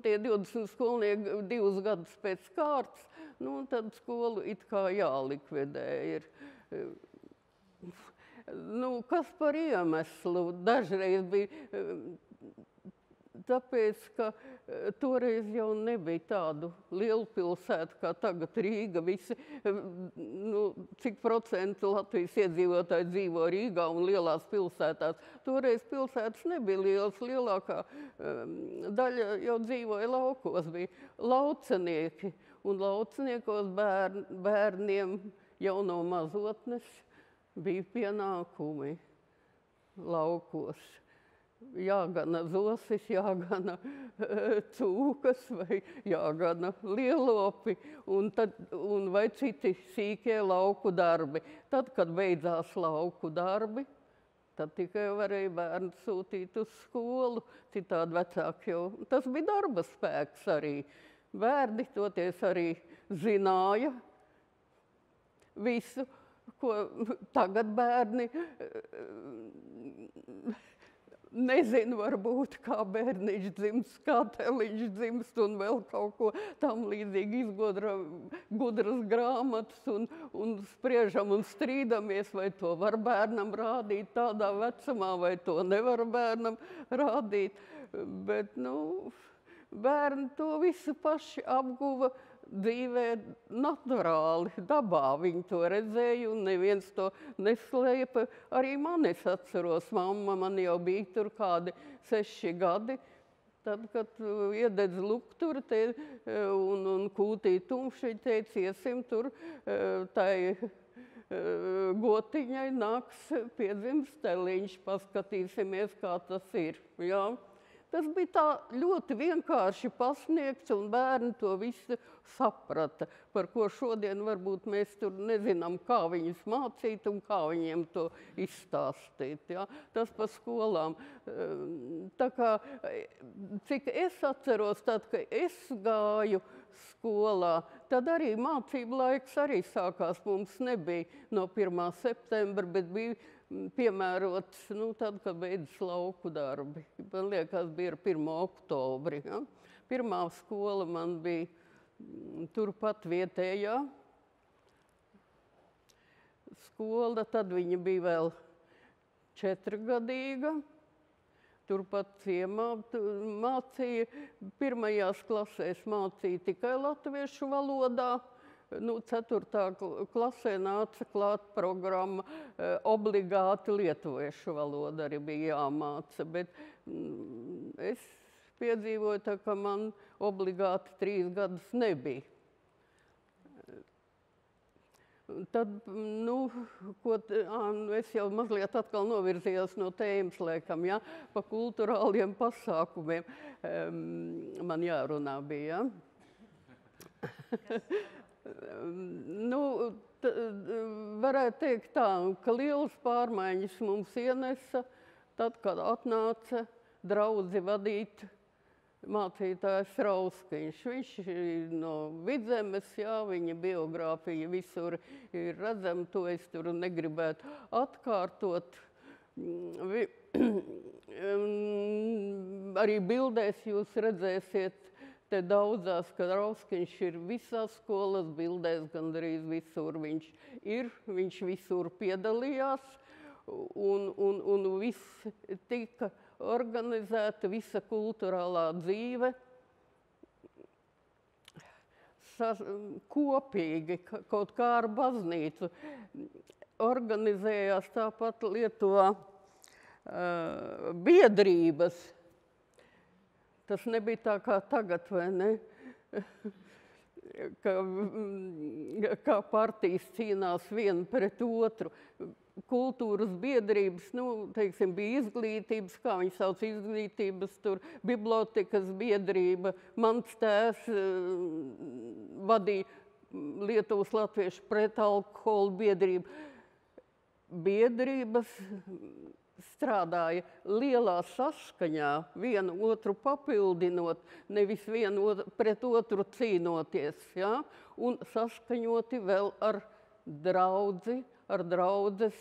tie 20 skolnieki 2 gadus pēc kārtas, nu, tad skolu it kā jālikvidē ir. Nu, kas par iemeslu? Dažreiz bija tāpēc, ka toreiz jau nebija tādu lielu pilsētu kā tagad Rīga. Visi, nu, cik procentu Latvijas iedzīvotāji dzīvo Rīgā un lielās pilsētās. Toreiz pilsētas nebija lielas, lielākā daļa jau dzīvoja laukos, bija laucenieki. Un lauceniekos bērniem jau no mazotnes bija pienākumi laukos. Jāgana zosis, jāgana cūkas vai jāgana lielopi un vai citi sīkie lauku darbi. Tad, kad beidzās lauku darbi, tad tikai varēja bērnu sūtīt uz skolu, citādi vecāki jau. Tas bija darba spēks arī. Bērni toties arī zināja visu, ko tagad bērni nezinu, varbūt kā bērniņš dzimst, kā teliņš dzimst un vēl kaut ko tam līdzīgi gudras grāmatas un spriežam un strīdamies, vai to var bērnam rādīt tādā vecumā, vai to nevar bērnam rādīt. Bet, bērni to visu paši apguva dzīvē naturāli, dabā. Viņi to redzēja un neviens to neslēpa. Arī mani es atceros, mamma man jau bija tur kādi 6 gadi. Tad, kad iededz lukturi un kūtī tumši, teica, iesim tur tai gotiņai nāks piedzims teliņš, paskatīsimies, kā tas ir. Jā. Tas bija tā ļoti vienkārši pasniegts, un bērni to visu saprata, par ko šodien varbūt mēs tur nezinām, kā viņus mācīt un kā viņiem to izstāstīt. Ja? Tas pa skolām. Tā kā, cik es atceros, tad, kad es gāju skolā, tad arī mācību laiks arī sākās. Mums nebija no 1. septembra, bet bija piemērots, tad, kad beidzas lauku darbi. Man liekas, bija ar 1. oktobri. Ja? Pirmā skola man bija turpat vietējā skola, tad viņa bija vēl 4-gadīga. Turpat ciemā mācīja, 1. klasēs mācīja tikai latviešu valodā. 4. klasē nāca klāt programma, obligāti lietuviešu valoda arī bija jāmāca, bet es piedzīvoju tā, ka man obligāti 3 gadus nebija. Tad, es jau mazliet atkal novirzījos no tēmas, laikam, ja, pa kulturāliem pasākumiem man jārunā bija, ja. Varētu teikt tā, ka lielas pārmaiņas mums ienesa tad, kad atnāca draudzi vadīt mācītājs Rauskiņš. Viņš no Vidzemes, jā, viņa biogrāfija visur ir redzama, to es tur negribētu atkārtot. Arī bildēs jūs redzēsiet, te daudzās, ka Rauskiņš ir visās skolas bildēs, gandrīz visur viņš ir, viņš visur piedalījās, un viss tika organizēta, visa kulturālā dzīve kopīgi, kaut kā ar baznīcu. Organizējās tāpat Lietuvā biedrības. Tas nebija tā kā tagad, vai ne? Kā partijas cīnās viena pret otru. Kultūras biedrības, teiksim, bija izglītības, kā viņi sauc, izglītības, tur bibliotekas biedrība. Mans tēvs vadīja Lietuvas latviešu pretalkoholu biedrību. Biedrības strādāja lielā saskaņā, vienu otru papildinot, nevis vienu pret otru cīnoties, ja? Un saskaņoti vēl ar draudzi, ar draudzes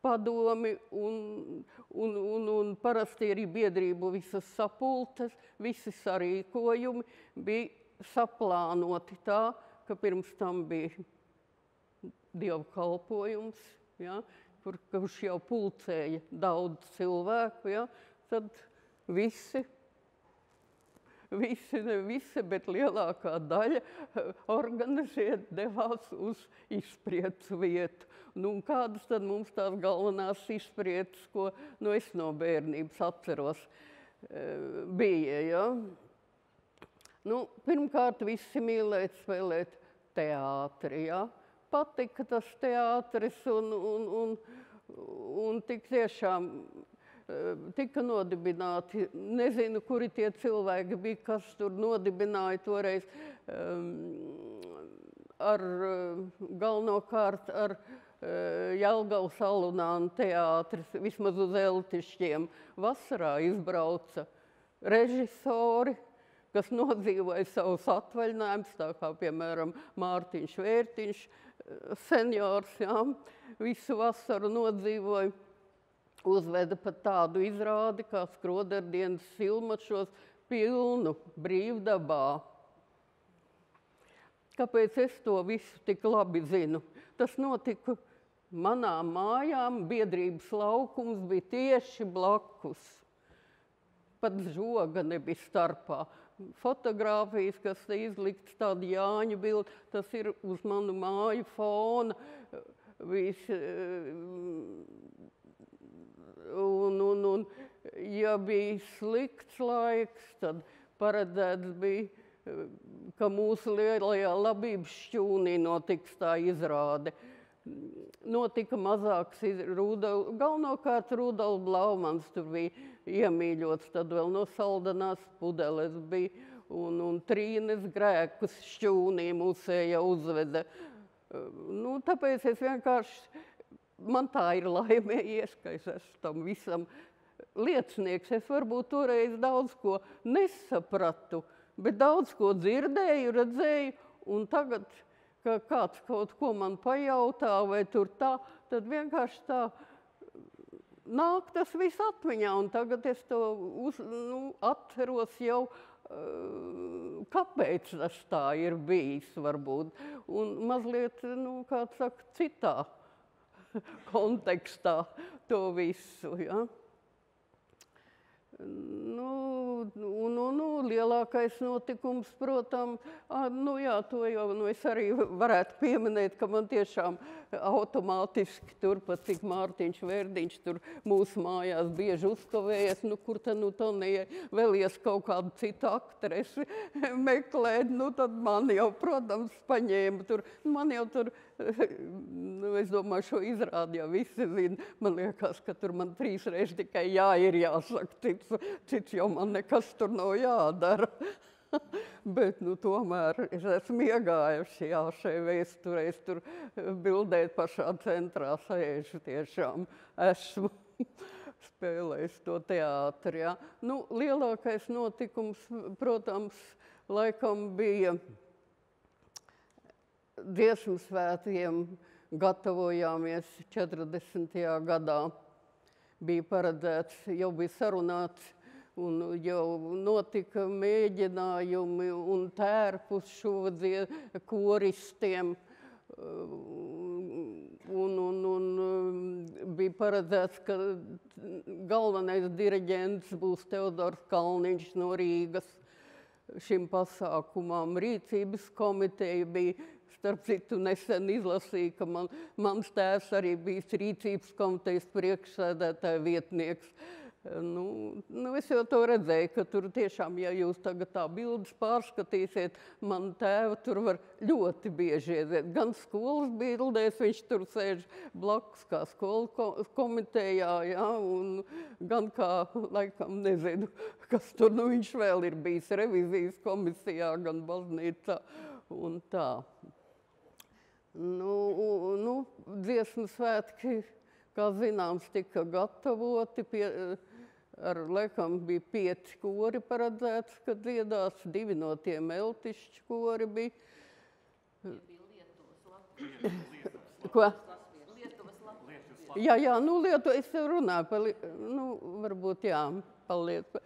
padomi un parasti arī biedrību visas sapulces, visi sarīkojumi bija saplānoti tā, ka pirms tam bija dievkalpojums, ja? Kurš jau pulcēja daudz cilvēku, ja? Tad ne visi, bet lielākā daļa organizēt devās uz izpriecu vietu. Kādas tad mums tās galvenās izprieces, ko es no bērnības atceros, bija, ja? Pirmkārt, visi mīlēt spēlēt teātri, ja? Patika tas teātris un tik tiešām tika nodibināti. Nezinu, kuri tie cilvēki bija, kas tur nodibināja toreiz galvenokārt ar Jelgavas Alunāna teātris, vismaz uz Eltišķiem. Vasarā izbrauca režisori, kas nodzīvoja savus atvaļinājumus, tā kā, piemēram, Mārtiņš Vērtiņš, seniors, jā, visu vasaru nodzīvoja. uzveda pat tādu izrādi, kā skroderdienas filmašos pilnu brīvdabā. Kāpēc es to visu tik labi zinu? Tas notika manām mājām, biedrības laukums bija tieši blakus. Pat žoga nebija starpā. Fotogrāfijas, kas te izlikts tāda Jāņu bilde, tas ir uz manu māju fona. Un ja bija slikts laiks, tad paredzēts bija, ka mūsu lielajā labības šķūnī notiks tā izrāde. Notika mazāks, galvenokārt Rudolf Blaumans tur bija iemīļots, tad vēl no Saldanās pudeles bija, un Trīnes grēkus šķūnī mūsēja uzveda. Nu, tāpēc es vienkārši, man tā ir laimējies, ka es esmu tam visam liecinieks. Es varbūt toreiz daudz ko nesapratu, bet daudz ko dzirdēju, redzēju, un tagad, ka kāds kaut ko man pajautā vai tur tā, tad vienkārši tā nāk tas viss atmiņā, un tagad es to atceros jau, kāpēc tas tā ir bijis varbūt, un mazliet, kāds saka, citā kontekstā to visu, ja. Lielākais notikums, protams, to jau es arī varētu pieminēt, ka man tiešām automātiski turpat, cik Mārtiņš Verdiņš tur mūsu mājās bieži uzkavējies, kur tad Tonijai vēlies kaut kādu citu aktresi meklēt, tad man jau, protams, paņēma tur, man jau tur, es domāju, šo izrādi jau visi zina, man liekas, ka tur man 3 reizes tikai ir jāsaka, cits jau man nekas tur nav jādara. Bet, tomēr es esmu iegājuši, šai vēsturē, es tur bildēt pašā centrā sēžu tiešām esmu spēlējis to teātri, ja. Lielākais notikums, protams, laikam bija Dziesmu svētkiem gatavojāmies 40. gadā. Bija paredzēts, jau bija sarunāts, un jau notika mēģinājumi un tērpus šovadien koristiem. Un bija paredzēts, ka galvenais diriģents būs Teodors Kalniņš no Rīgas šim pasākumam. Rīcības komiteja bija, starp citu, nesen izlasīja, ka mans tēvs arī bijis Rīcības komitejas priekšsēdētāja vietnieks. Es jau to redzēju, ka tur tiešām, ja jūs tagad tā bildes pārskatīsiet, man tēva tur var ļoti bieži iziet. Gan skolas bildēs, viņš tur sēž blakus kā skolu komitejā, ja, un gan kā, laikam, nezinu, kas tur, viņš vēl ir bijis revizijas komisijā, gan baznīcā un tā. Dziesmu svētki, kā zināms, tika gatavoti laikam bija 5 kori paredzēts, kad dziedās, 2 no tiem eltišķi kori bija. Ko? Jā, Lietuvas, es runāju par, varbūt, par Lietuvu.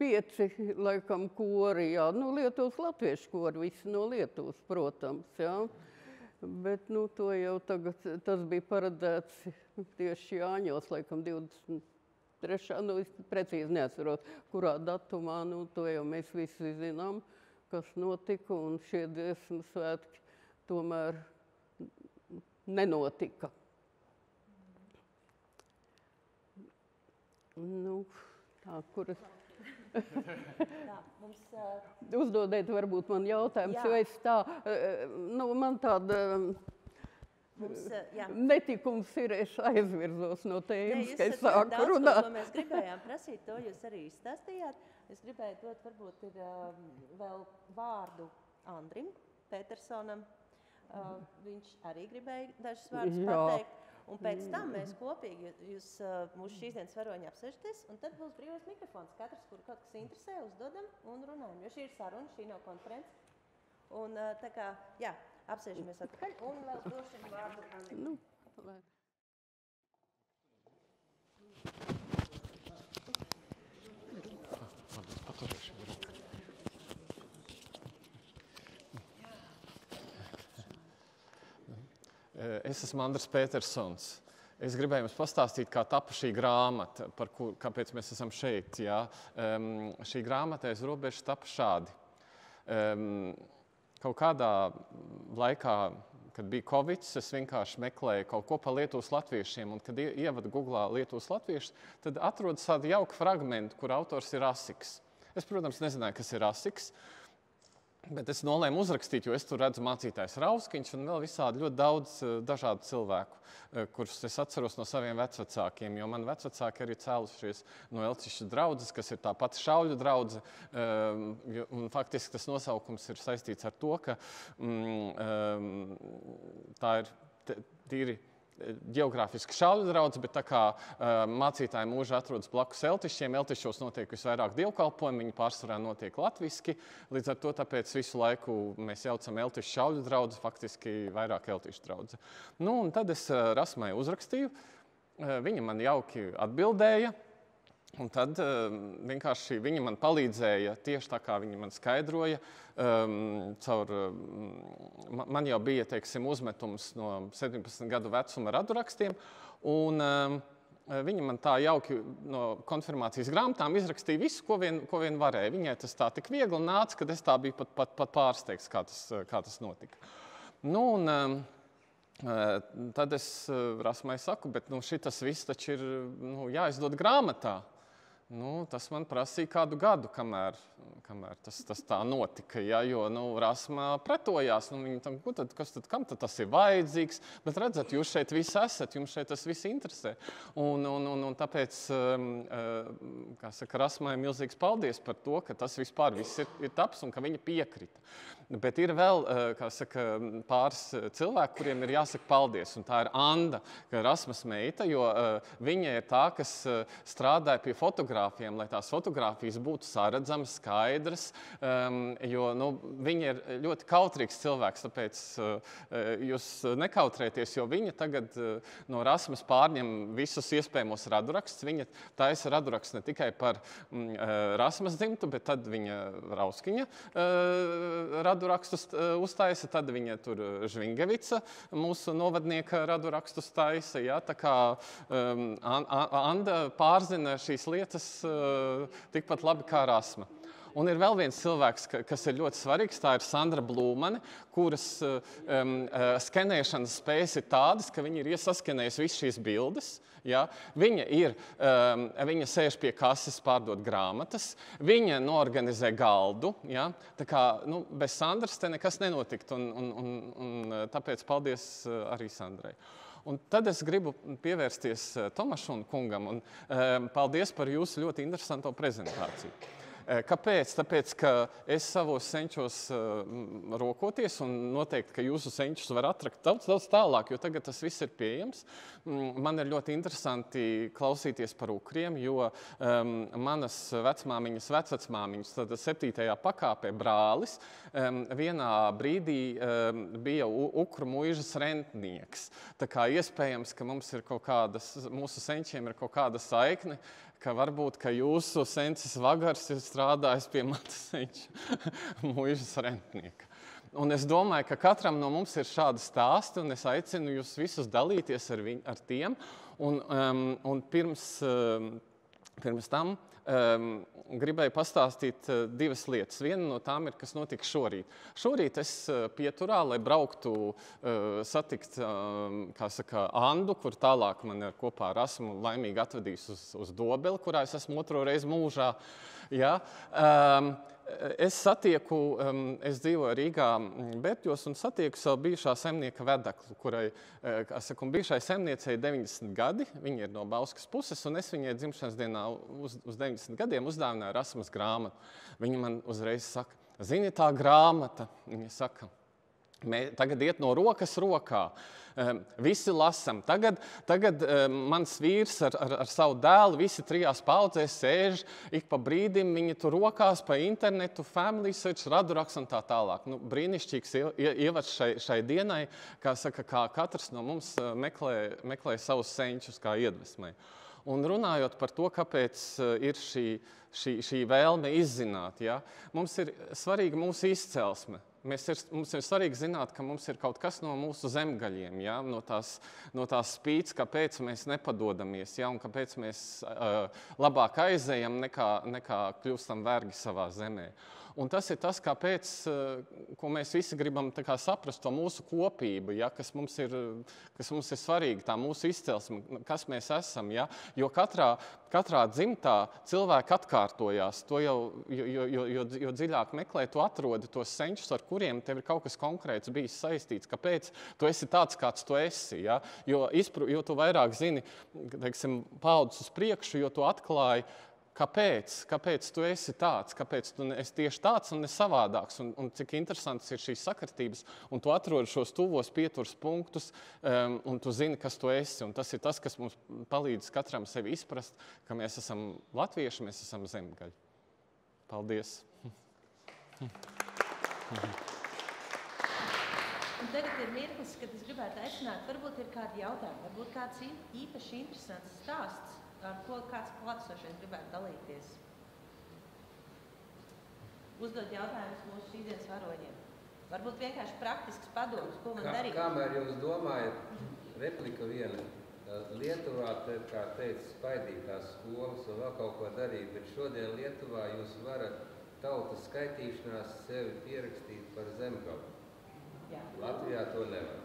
5, laikam, kori, Lietuvas latviešu kori, visi no Lietuvas, protams, Bet, to jau tagad, tas bija paredzēts tieši Jāņos, laikam 23. Es precīzi neatceros, kurā datumā, to jau mēs visi zinām, kas notika, un šie dziesmu svētki tomēr nenotika. Kuras? Uzdodiet varbūt man jautājums, jo es tā, man tāda netikums ir, es aizvirzos no tēmas, ka es sāku runāt. Ko mēs gribējām prasīt, to jūs arī izstāstījāt. Es gribēju dot, varbūt ir vēl vārdu Andrim Petersonam. Viņš arī gribēja dažus vārdus pateikt. Un pēc tam mēs kopīgi, jūs mūsu šīs dienas varoņi apsēžaties, un tad būs brīvais mikrofons. Katrs, kur kaut kas interesē, uzdodam un runājam, jo šī ir saruna, šī nav konference. Un tā kā, apsēžamies atpakaļ un vēl došam vārdu Andrim. Es esmu Andris Petersons. Es gribēju jums pastāstīt, kā tapa šī grāmata, kāpēc mēs esam šeit. Ja? Šī grāmata aiz robežas tapa šādi. Kaut kādā laikā, kad bija Covid, es vienkārši meklēju kaut ko par Lietuvas latviešiem, un kad ievadu Googlā Lietuvas latviešus, tad atrodas tādu jauku fragmentu, kur autors ir Asiks. Es, protams, nezināju, kas ir Asiks, bet es nolēmu uzrakstīt, jo es tur redzu mācītājs Rauskiņš un vēl visādi ļoti daudz dažādu cilvēku, kurus es atceros no saviem vecvecākiem, jo mani vecvecāki arī cēlušies no Elcišķu draudzes, kas ir tā pati šauļu draudze, un faktiski tas nosaukums ir saistīts ar to, ka tā ir tīri ģeogrāfiski šauļu draudze, bet tā kā mācītāji mūži atrodas blakus Eltišķiem, Eltišķos notiek visvairāk dievkalpojumi, viņi pārsvarā notiek latviski, līdz ar to tāpēc visu laiku mēs jaucam Eltišķu šauļu draudzi, faktiski vairāk Eltišķu draudze. Nu, un tad es Rasmai uzrakstīju, viņa man jauki atbildēja, un tad vienkārši viņa man palīdzēja tieši tā, kā viņa man skaidroja, man jau bija, teiksim, uzmetums no 17 gadu vecuma radurakstiem, un viņa man tā jauki no konfirmācijas grāmatām izrakstīja visu, ko vien varēja. Viņai tas tā tik viegli nāca, kad es tā biju pat pārsteigts, kā tas notika. Nu, un tad es Rasmai saku, bet šitas viss taču ir jāizdod grāmatā. Tas man prasīja kādu gadu, kamēr tas tā notika, ja, jo Rasma pretojās. Kam tad tas ir vajadzīgs? Bet redzat, jūs šeit visi esat, jums šeit tas viss interesē. Un tāpēc, kā saka, Rasmai milzīgs paldies par to, ka tas vispār viss ir taps un ka viņa piekrita. Bet ir vēl, kā saka, pāris cilvēki, kuriem ir jāsaka paldies. Un tā ir Anda, Rasmas meita, jo viņa ir tā, kas strādāja pie fotogrāfiem, lai tās fotogrāfijas būtu saredzamas, skaidras, jo viņa ir ļoti kautrīgs cilvēks, tāpēc jūs nekautrēties, jo viņa tagad no Rasmas pārņem visus iespējamos radurakstus. Viņa taisa radurakstus ne tikai par Rasmas dzimtu, bet tad viņa Rauskiņa radurakstus uztaisa, tad viņa tur Žvingevica, mūsu novadnieka radurakstus taisa. Ja? Tā kā Anda pārzina šīs lietas tikpat labi kā Rasma. Un ir vēl viens cilvēks, kas ir ļoti svarīgs, tā ir Sandra Blūmane, kuras skenēšanas spējas ir tādas, ka viņa ir iesaskenējusi visas šīs bildes. Ja? Viņa sēž pie kases pārdot grāmatas, viņa noorganizē galdu. Ja? Tā kā bez Sandras te nekas nenotikt, un tāpēc paldies arī Sandrai. Un tad es gribu pievērsties Tomašona kungam, un paldies par jūsu ļoti interesanto prezentāciju. Kāpēc? Tāpēc, ka es savos senčos rokoties, un noteikti, ka jūsu senčus var atrakt daudz tālāk, jo tagad tas viss ir pieejams. Man ir ļoti interesanti klausīties par ukriem, jo manas vecmāmiņas vecvecmāmiņas, tad 7. pakāpē brālis, vienā brīdī bija ukru muižas rentnieks. Tā kā iespējams, ka mūsu senčiem ir kaut kāda saikne, ka varbūt, ka jūsu sencis Vagars ir strādājis pie manas senča muižas rentnieka. Un es domāju, ka katram no mums ir šādi stāsti, un es aicinu jūs visus dalīties ar tiem. Un pirms tam gribēju pastāstīt divas lietas. Viena no tām ir, kas notika šorīt. Šorīt es pieturā, lai brauktu satikt, kā saka, Andu, kur tālāk man ir kopā ar Rasmu laimīgi atvedījis uz Dobeli, kurā es esmu otro reizi mūžā. Ja? Es dzīvoju Rīgā Bērķos un satieku savu bijušā saimnieka vedeklu, kurai, kā saka, bijušai saimniecei 90 gadi, viņa ir no Bauskas puses, un es viņai dzimšanas dienā uz 90 gadiem uzdāvināju Rasmas grāmatu. Viņa man uzreiz saka, zini, tā grāmata, viņa saka, tagad iet no rokas rokā. Visi lasam. Tagad mans vīrs ar savu dēlu, visi 3 paudzēs sēž, ik pa brīdim viņi tur rokās pa internetu, family search, raduraks un tā tālāk. Brīnišķīgs ievads šai dienai, kā saka, kā katrs no mums meklē savus senčus kā iedvesmai. Un runājot par to, kāpēc ir šī vēlme izzināt. Ja? Mums ir svarīga mūsu izcelsme. Mums ir svarīgi zināt, ka mums ir kaut kas no mūsu zemgaļiem, ja? no tās spīts, kāpēc mēs nepadodamies, ja? Un kāpēc mēs labāk aizējam, nekā kļūstam vergi savā zemē. Un tas ir tas, kāpēc, ko mēs visi gribam saprast, to mūsu kopību, ja, kas mums ir svarīgi, tā mūsu izcelsme, kas mēs esam. Ja, jo katrā dzimtā cilvēki atkārtojās, to jo dziļāk meklē, tu atrodi tos senčus, ar kuriem tev ir kaut kas konkrēts bijis saistīts, kāpēc tu esi tāds, kāds tu esi. Ja, jo tu vairāk zini, teiksim, paudzes uz priekšu, jo tu atklāji, Kāpēc tu esi tāds, kāpēc tu esi tieši tāds un ne savādāks, un cik interesants ir šīs sakritības, un tu atrodi šos tuvos pieturas punktus, un tu zini, kas tu esi, un tas ir tas, kas mums palīdz katram sevi izprast, ka mēs esam latvieši, mēs esam zemgaļi. Paldies! Un tagad ir mirklis, kad es gribētu aicināt, varbūt ir kādi jautājumi, varbūt kāds īpaši interesants stāsts, ar ko kāds klātsošais gribētu dalīties. Uzdod jautājumus mūsu šīsdienas varoņiem. Varbūt vienkārši praktisks padoms, ko man darīt. Kamēr jūs domājat, replika viena. Lietuvā, kā teica, spaidītās skolas un vēl kaut ko darīt, bet šodien Lietuvā jūs varat tautas skaitīšanās sevi pierakstīt par zemgali. Latvijā to nevar.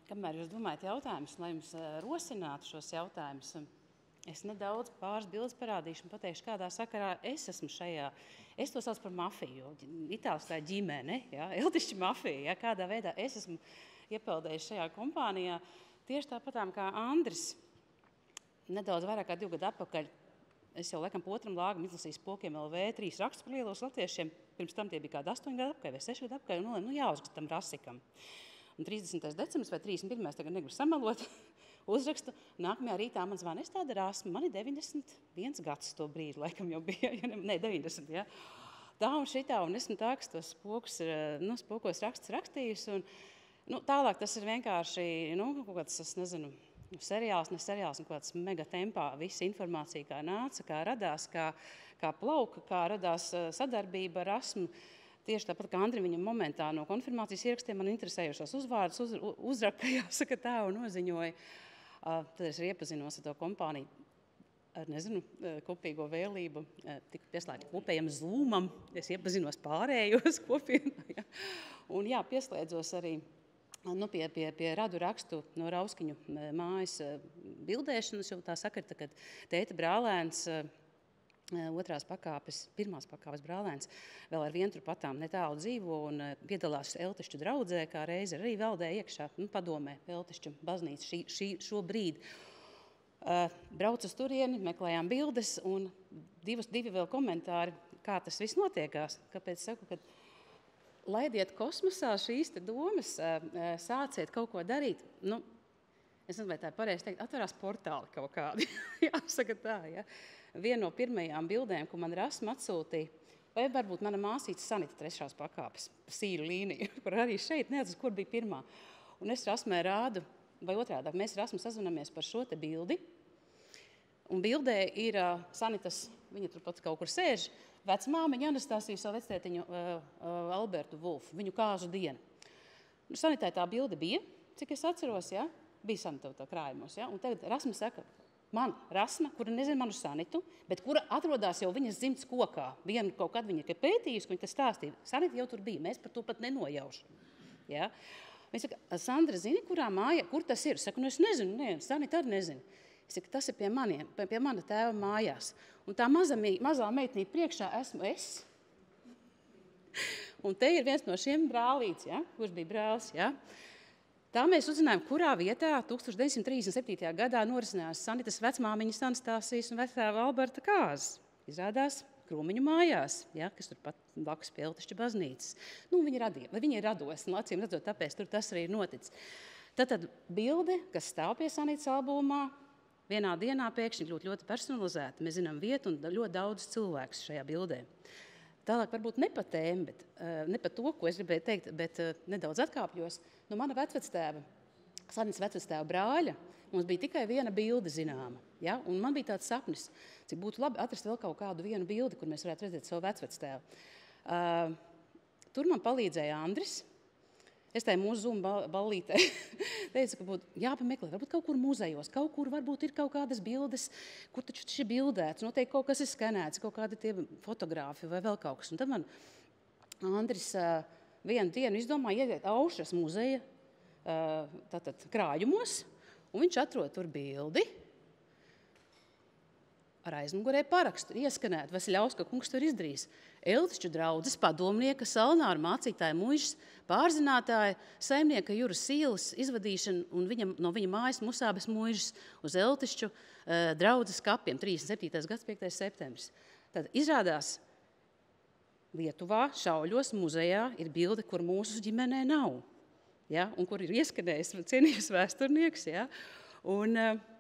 Kamēr jūs domājat jautājumus, lai jums rosinātu šos jautājumus, es nedaudz pāris bildes parādīšu un pateikšu, kādā sakarā es esmu šajā. Es to saucu par mafiju, itālis tā ģimene, ja, eltišķa mafija, ja, kādā veidā es esmu iepeldējis šajā kompānijā. Tieši tāpatām kā Andris, nedaudz vairāk kā 2 gadu atpakaļ, es jau laikam pa otram lāgam izlasīju Spokiem LV 3 rakstus par lielos latviešiem. Pirms tam tie bija kādi 8 gadu atpakaļ vai 6 gadu atpakaļ, un jāuzraksta tam rasikam. Un 30. decembris vai 31. tagad negribu samalot, uzrakstu. Nākamajā rītā man zvana, es tāda rasma, man ir 91 gads to brīdi, laikam jau bija, ne, 90, ja. Tā un šitā, un esmu tā, kas tos spokos rakstus rakstījusi, un tālāk tas ir vienkārši, kaut kāds, es nezinu, seriāls, ne seriāls, un kaut kāds mega tempā, visa informācija, kā nāca, kā radās, kā plauka, kā radās sadarbība ar rasmu. Tieši tāpat kā Andri viņam momentā no konfirmācijas ierakstiem man interesējušos uzvārdus uzraka, jāsaka tā, un noziņoja. Tad es iepazinos ar to kompāniju, ar, nezinu, kopīgo vēlību, tika pieslēgta kopējam Zoomam, es iepazinos pārējos kopienā, ja. Un jā, pieslēdzos arī pie radu rakstu no Rauskiņu mājas bildēšanas, jo tā sakarta, kad tēta brālēns, pirmās pakāpes brālēns vēl ar vientru patām netālu dzīvo un piedalās Eltišķu draudzē, kā reizi arī valdē iekšā, padomē Eltišķu baznīca šo brīdi. Brauc uz turieni, meklējām bildes un divi vēl komentāri, kā tas viss notiekās. Kāpēc saku, ka laidiet kosmosā šīs te domas, sāciet kaut ko darīt. Es nezinu, vai tā ir pareizi teikt, atverās portāli kaut kādi. Jāsaka tā, ja. Viena no pirmajām bildēm, ko man Rasma atsūtīja, vai varbūt mana māsīca Sanita 3. pakāpes sīru līniju, kur arī šeit neatceros, kur bija pirmā. Un es Rasmai rādu, vai otrādāk, mēs Rasmu sazvanamies par šo te bildi. Un bildē ir Sanitas, viņa tur pats kaut kur sēž, vecmāmiņa Anastasija savu vectētiņu Albertu Vulfu, viņu kāzu dienu. Sanitai tā bilde bija, cik es atceros, ja? Bija Sanita tā krājumos, ja? Un tagad Rasma saka, man Rasma, kura nezina manu Sanitu, bet kura atrodās jau viņas dzimtas kokā. Vienu kaut kad viņa ir pētījusi, viņa tas stāstīja. Sanita jau tur bija, mēs par to pat nenojaušam. Ja? Viņa saka, Sandra, zini, kurā māja, kur tas ir? Saku, es nezinu, Sanita arī nezinu. Es saku, tas ir pie mana tēva mājās. Un tā mazā meitnīte priekšā esmu es. Un te ir viens no šiem brālīts, ja? Kurš bija brālis, ja? Tā mēs uzzinājām, kurā vietā 1937. gadā norisinājās Sanitas vecmāmiņas Anastasijas un vectēva Alberta kāzas. Izrādās Krūmiņu mājās, ja, kas tur pat blakus pie Eltišķa baznīcas. Viņa ir radosa, acīm redzot, tāpēc tur tas arī ir noticis. Tad bilde, kas stāv pie Sanitas albumā, vienā dienā pēkšņi ļoti personalizēta. Mēs zinām vietu un ļoti daudz cilvēkus šajā bildē. Tālāk varbūt ne par tēmu, ne par to, ko es gribēju teikt, bet nedaudz atkāpjos. No mana vecvectēva, Sanitas vecvectēva brāļa, mums bija tikai viena bilde zināma. Ja? Un man bija tāds sapnis, cik būtu labi atrast vēl kaut kādu vienu bildi, kur mēs varētu redzēt savu vecvectēvu. Tur man palīdzēja Andris. Es tajā mūsu Zoom ballītē teicu, ka būtu jāpameklē, varbūt kaut kur muzejos, kaut kur varbūt ir kaut kādas bildes, kur taču tas ir bildēts, noteikti kaut kas ir skanēts, kaut kādi tie fotografi vai vēl kaut kas. Un tad man Andris vienu dienu izdomāja ieiet Aušras muzeja tātad krājumos, un viņš atrod tur bildi ar aizmugurē parakstu, ieskanēt, Vasiļauska kungs tur izdarījis. Eltišķu draudzes padomnieka, salnāru mācītāja muižas, pārzinātāja, saimnieka Juras Sīles izvadīšana un no viņa mājas Musābes muižas uz Eltišķu draudzes kapiem 37. gads 5. septembris. Tad izrādās Lietuvā, Šauļos, muzejā ir bilde, kur mūsu ģimenē nav. Ja? Un kur ir ieskanējis cienīgs vēsturnieks. Ja? Un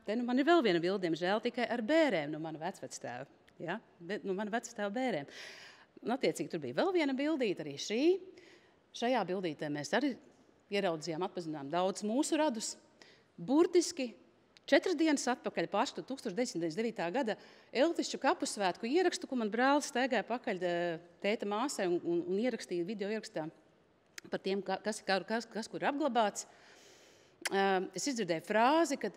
te nu man ir vēl viena bilde, diemžēl tikai ar bērēm no mana vecvectēva. Ja? No mana vecvectēva bērēm. Un attiecīgi tur bija vēl viena bildīte, arī šī. Šajā bildītē mēs arī ieraudzījām, atpazinām daudz mūsu radus. Burtiski 4 dienas atpakaļ pārskatu 1999. gada Eltišķu kapu svētku ierakstu, ko man brālis staigāja pakaļ tēta māsai un ierakstīja video ierakstā par tiem, kas kur ir apglabāts. Es izdzirdēju frāzi, ka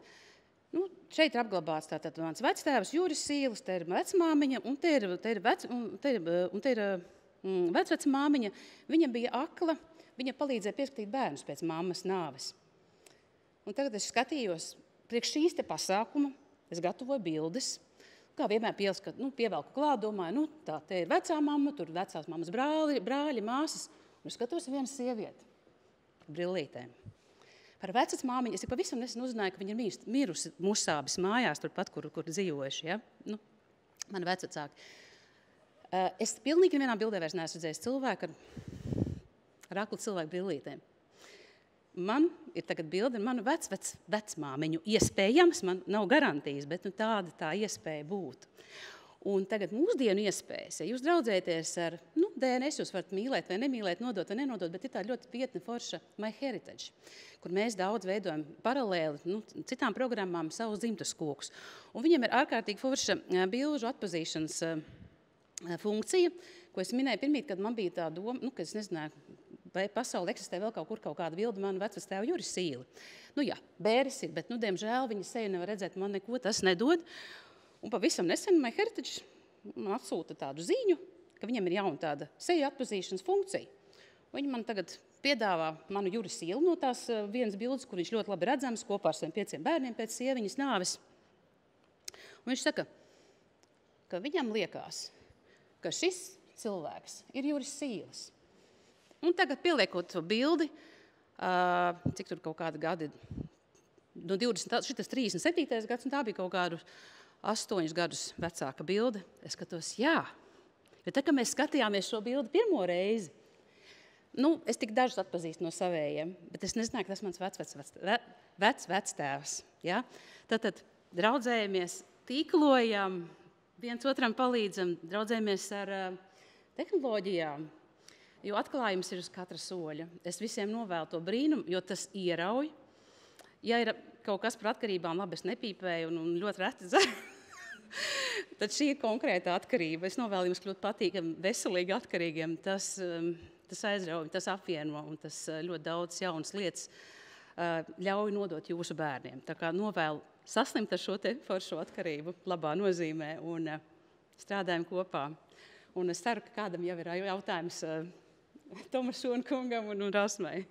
šeit ir apglabāts tātad mans vectēvs Juris Sīles, te ir vecmāmiņa un te ir vecvecmāmiņa. Viņa bija akla, viņa palīdzēja pieskatīt bērnus pēc mammas nāves. Un tagad es skatījos priekš šīs te pasākuma, es gatavoju bildes, kā vienmēr pievelku klāt, domāju, te ir vecā mamma, tur vecās mammas brāļi, māsas, un es skatos viena sieviete ar brillītēm. Par vecvecmāmiņu es pavisam nesen uzzināju, ka viņa ir mirusi Musābes mājās, turpat, kur dzīvojuši. Ja? Mani vecvecāki. Es pilnīgi nevienā bildē vairs neesmu redzējis cilvēku ar aklu cilvēku brillītēm. Man ir tagad bilde ar manu vecmāmiņu. Iespējams, man nav garantijas, bet tāda tā iespēja būtu. Un tagad mūsdienu iespējas, ja jūs draudzēties ar DNS, jūs varat mīlēt vai nemīlēt, nodot vai nenodot, bet ir tā ļoti vietne forša MyHeritage, kur mēs daudz veidojam paralēli citām programmām savus dzimtas kokus. Un viņam ir ārkārtīgi forša bilžu atpazīšanas funkcija, ko es minēju pirmīt, kad man bija tā doma, ka es nezināju, vai pasaulē eksistē vēl kaut kāda bilde manu vecvectēva Juris Sīli. Jā, bēris ir, bet, diemžēl, viņa seju nevar redzēt, man neko tas nedod. Un pavisam nesen MyHeritage atsūta tādu ziņu, ka viņam ir jauna tāda seju atpazīšanas funkcija. Viņi man tagad piedāvā manu Juris Sīli no tās vienas bildes, kur viņš ļoti labi redzams kopā ar saviem 5 bērniem pēc sieviņas nāves. Un viņš saka, ka viņam liekas, ka šis cilvēks ir Juris Sīles. Un tagad pieliekot to bildi, cik tur kaut kādi gadi, no 20, šitas 37. gads, un tā bija kaut kādu 8 gadus vecāka bilde. Es skatos, jā. Bet tā, ka mēs skatījāmies šo bildi pirmo reizi, es tik dažus atpazīstu no savējiem, bet es nezināju, ka tas mans vectēvs. Ja? Tātad draudzējamies, tīklojam, viens otram palīdzam, draudzējamies ar tehnoloģijām, jo atklājums ir uz katra soļa. Es visiem novēlu to brīnumu, jo tas ierauj. Ja ir kaut kas par atkarībām, labi, es nepīpēju un ļoti reti dzeru, tad šī ir konkrēta atkarība. Es novēlu jums kļūt patīkami, veselīgi atkarīgiem. Tas aizrauj, tas apvieno un tas ļoti daudz jaunas lietas ļauj nodot jūsu bērniem. Tā kā novēlu saslimt ar šo te foršo atkarību labā nozīmē un strādājam kopā. Un es ceru, ka kādam jau ir jautājums Tomašona kungam un Rasmai.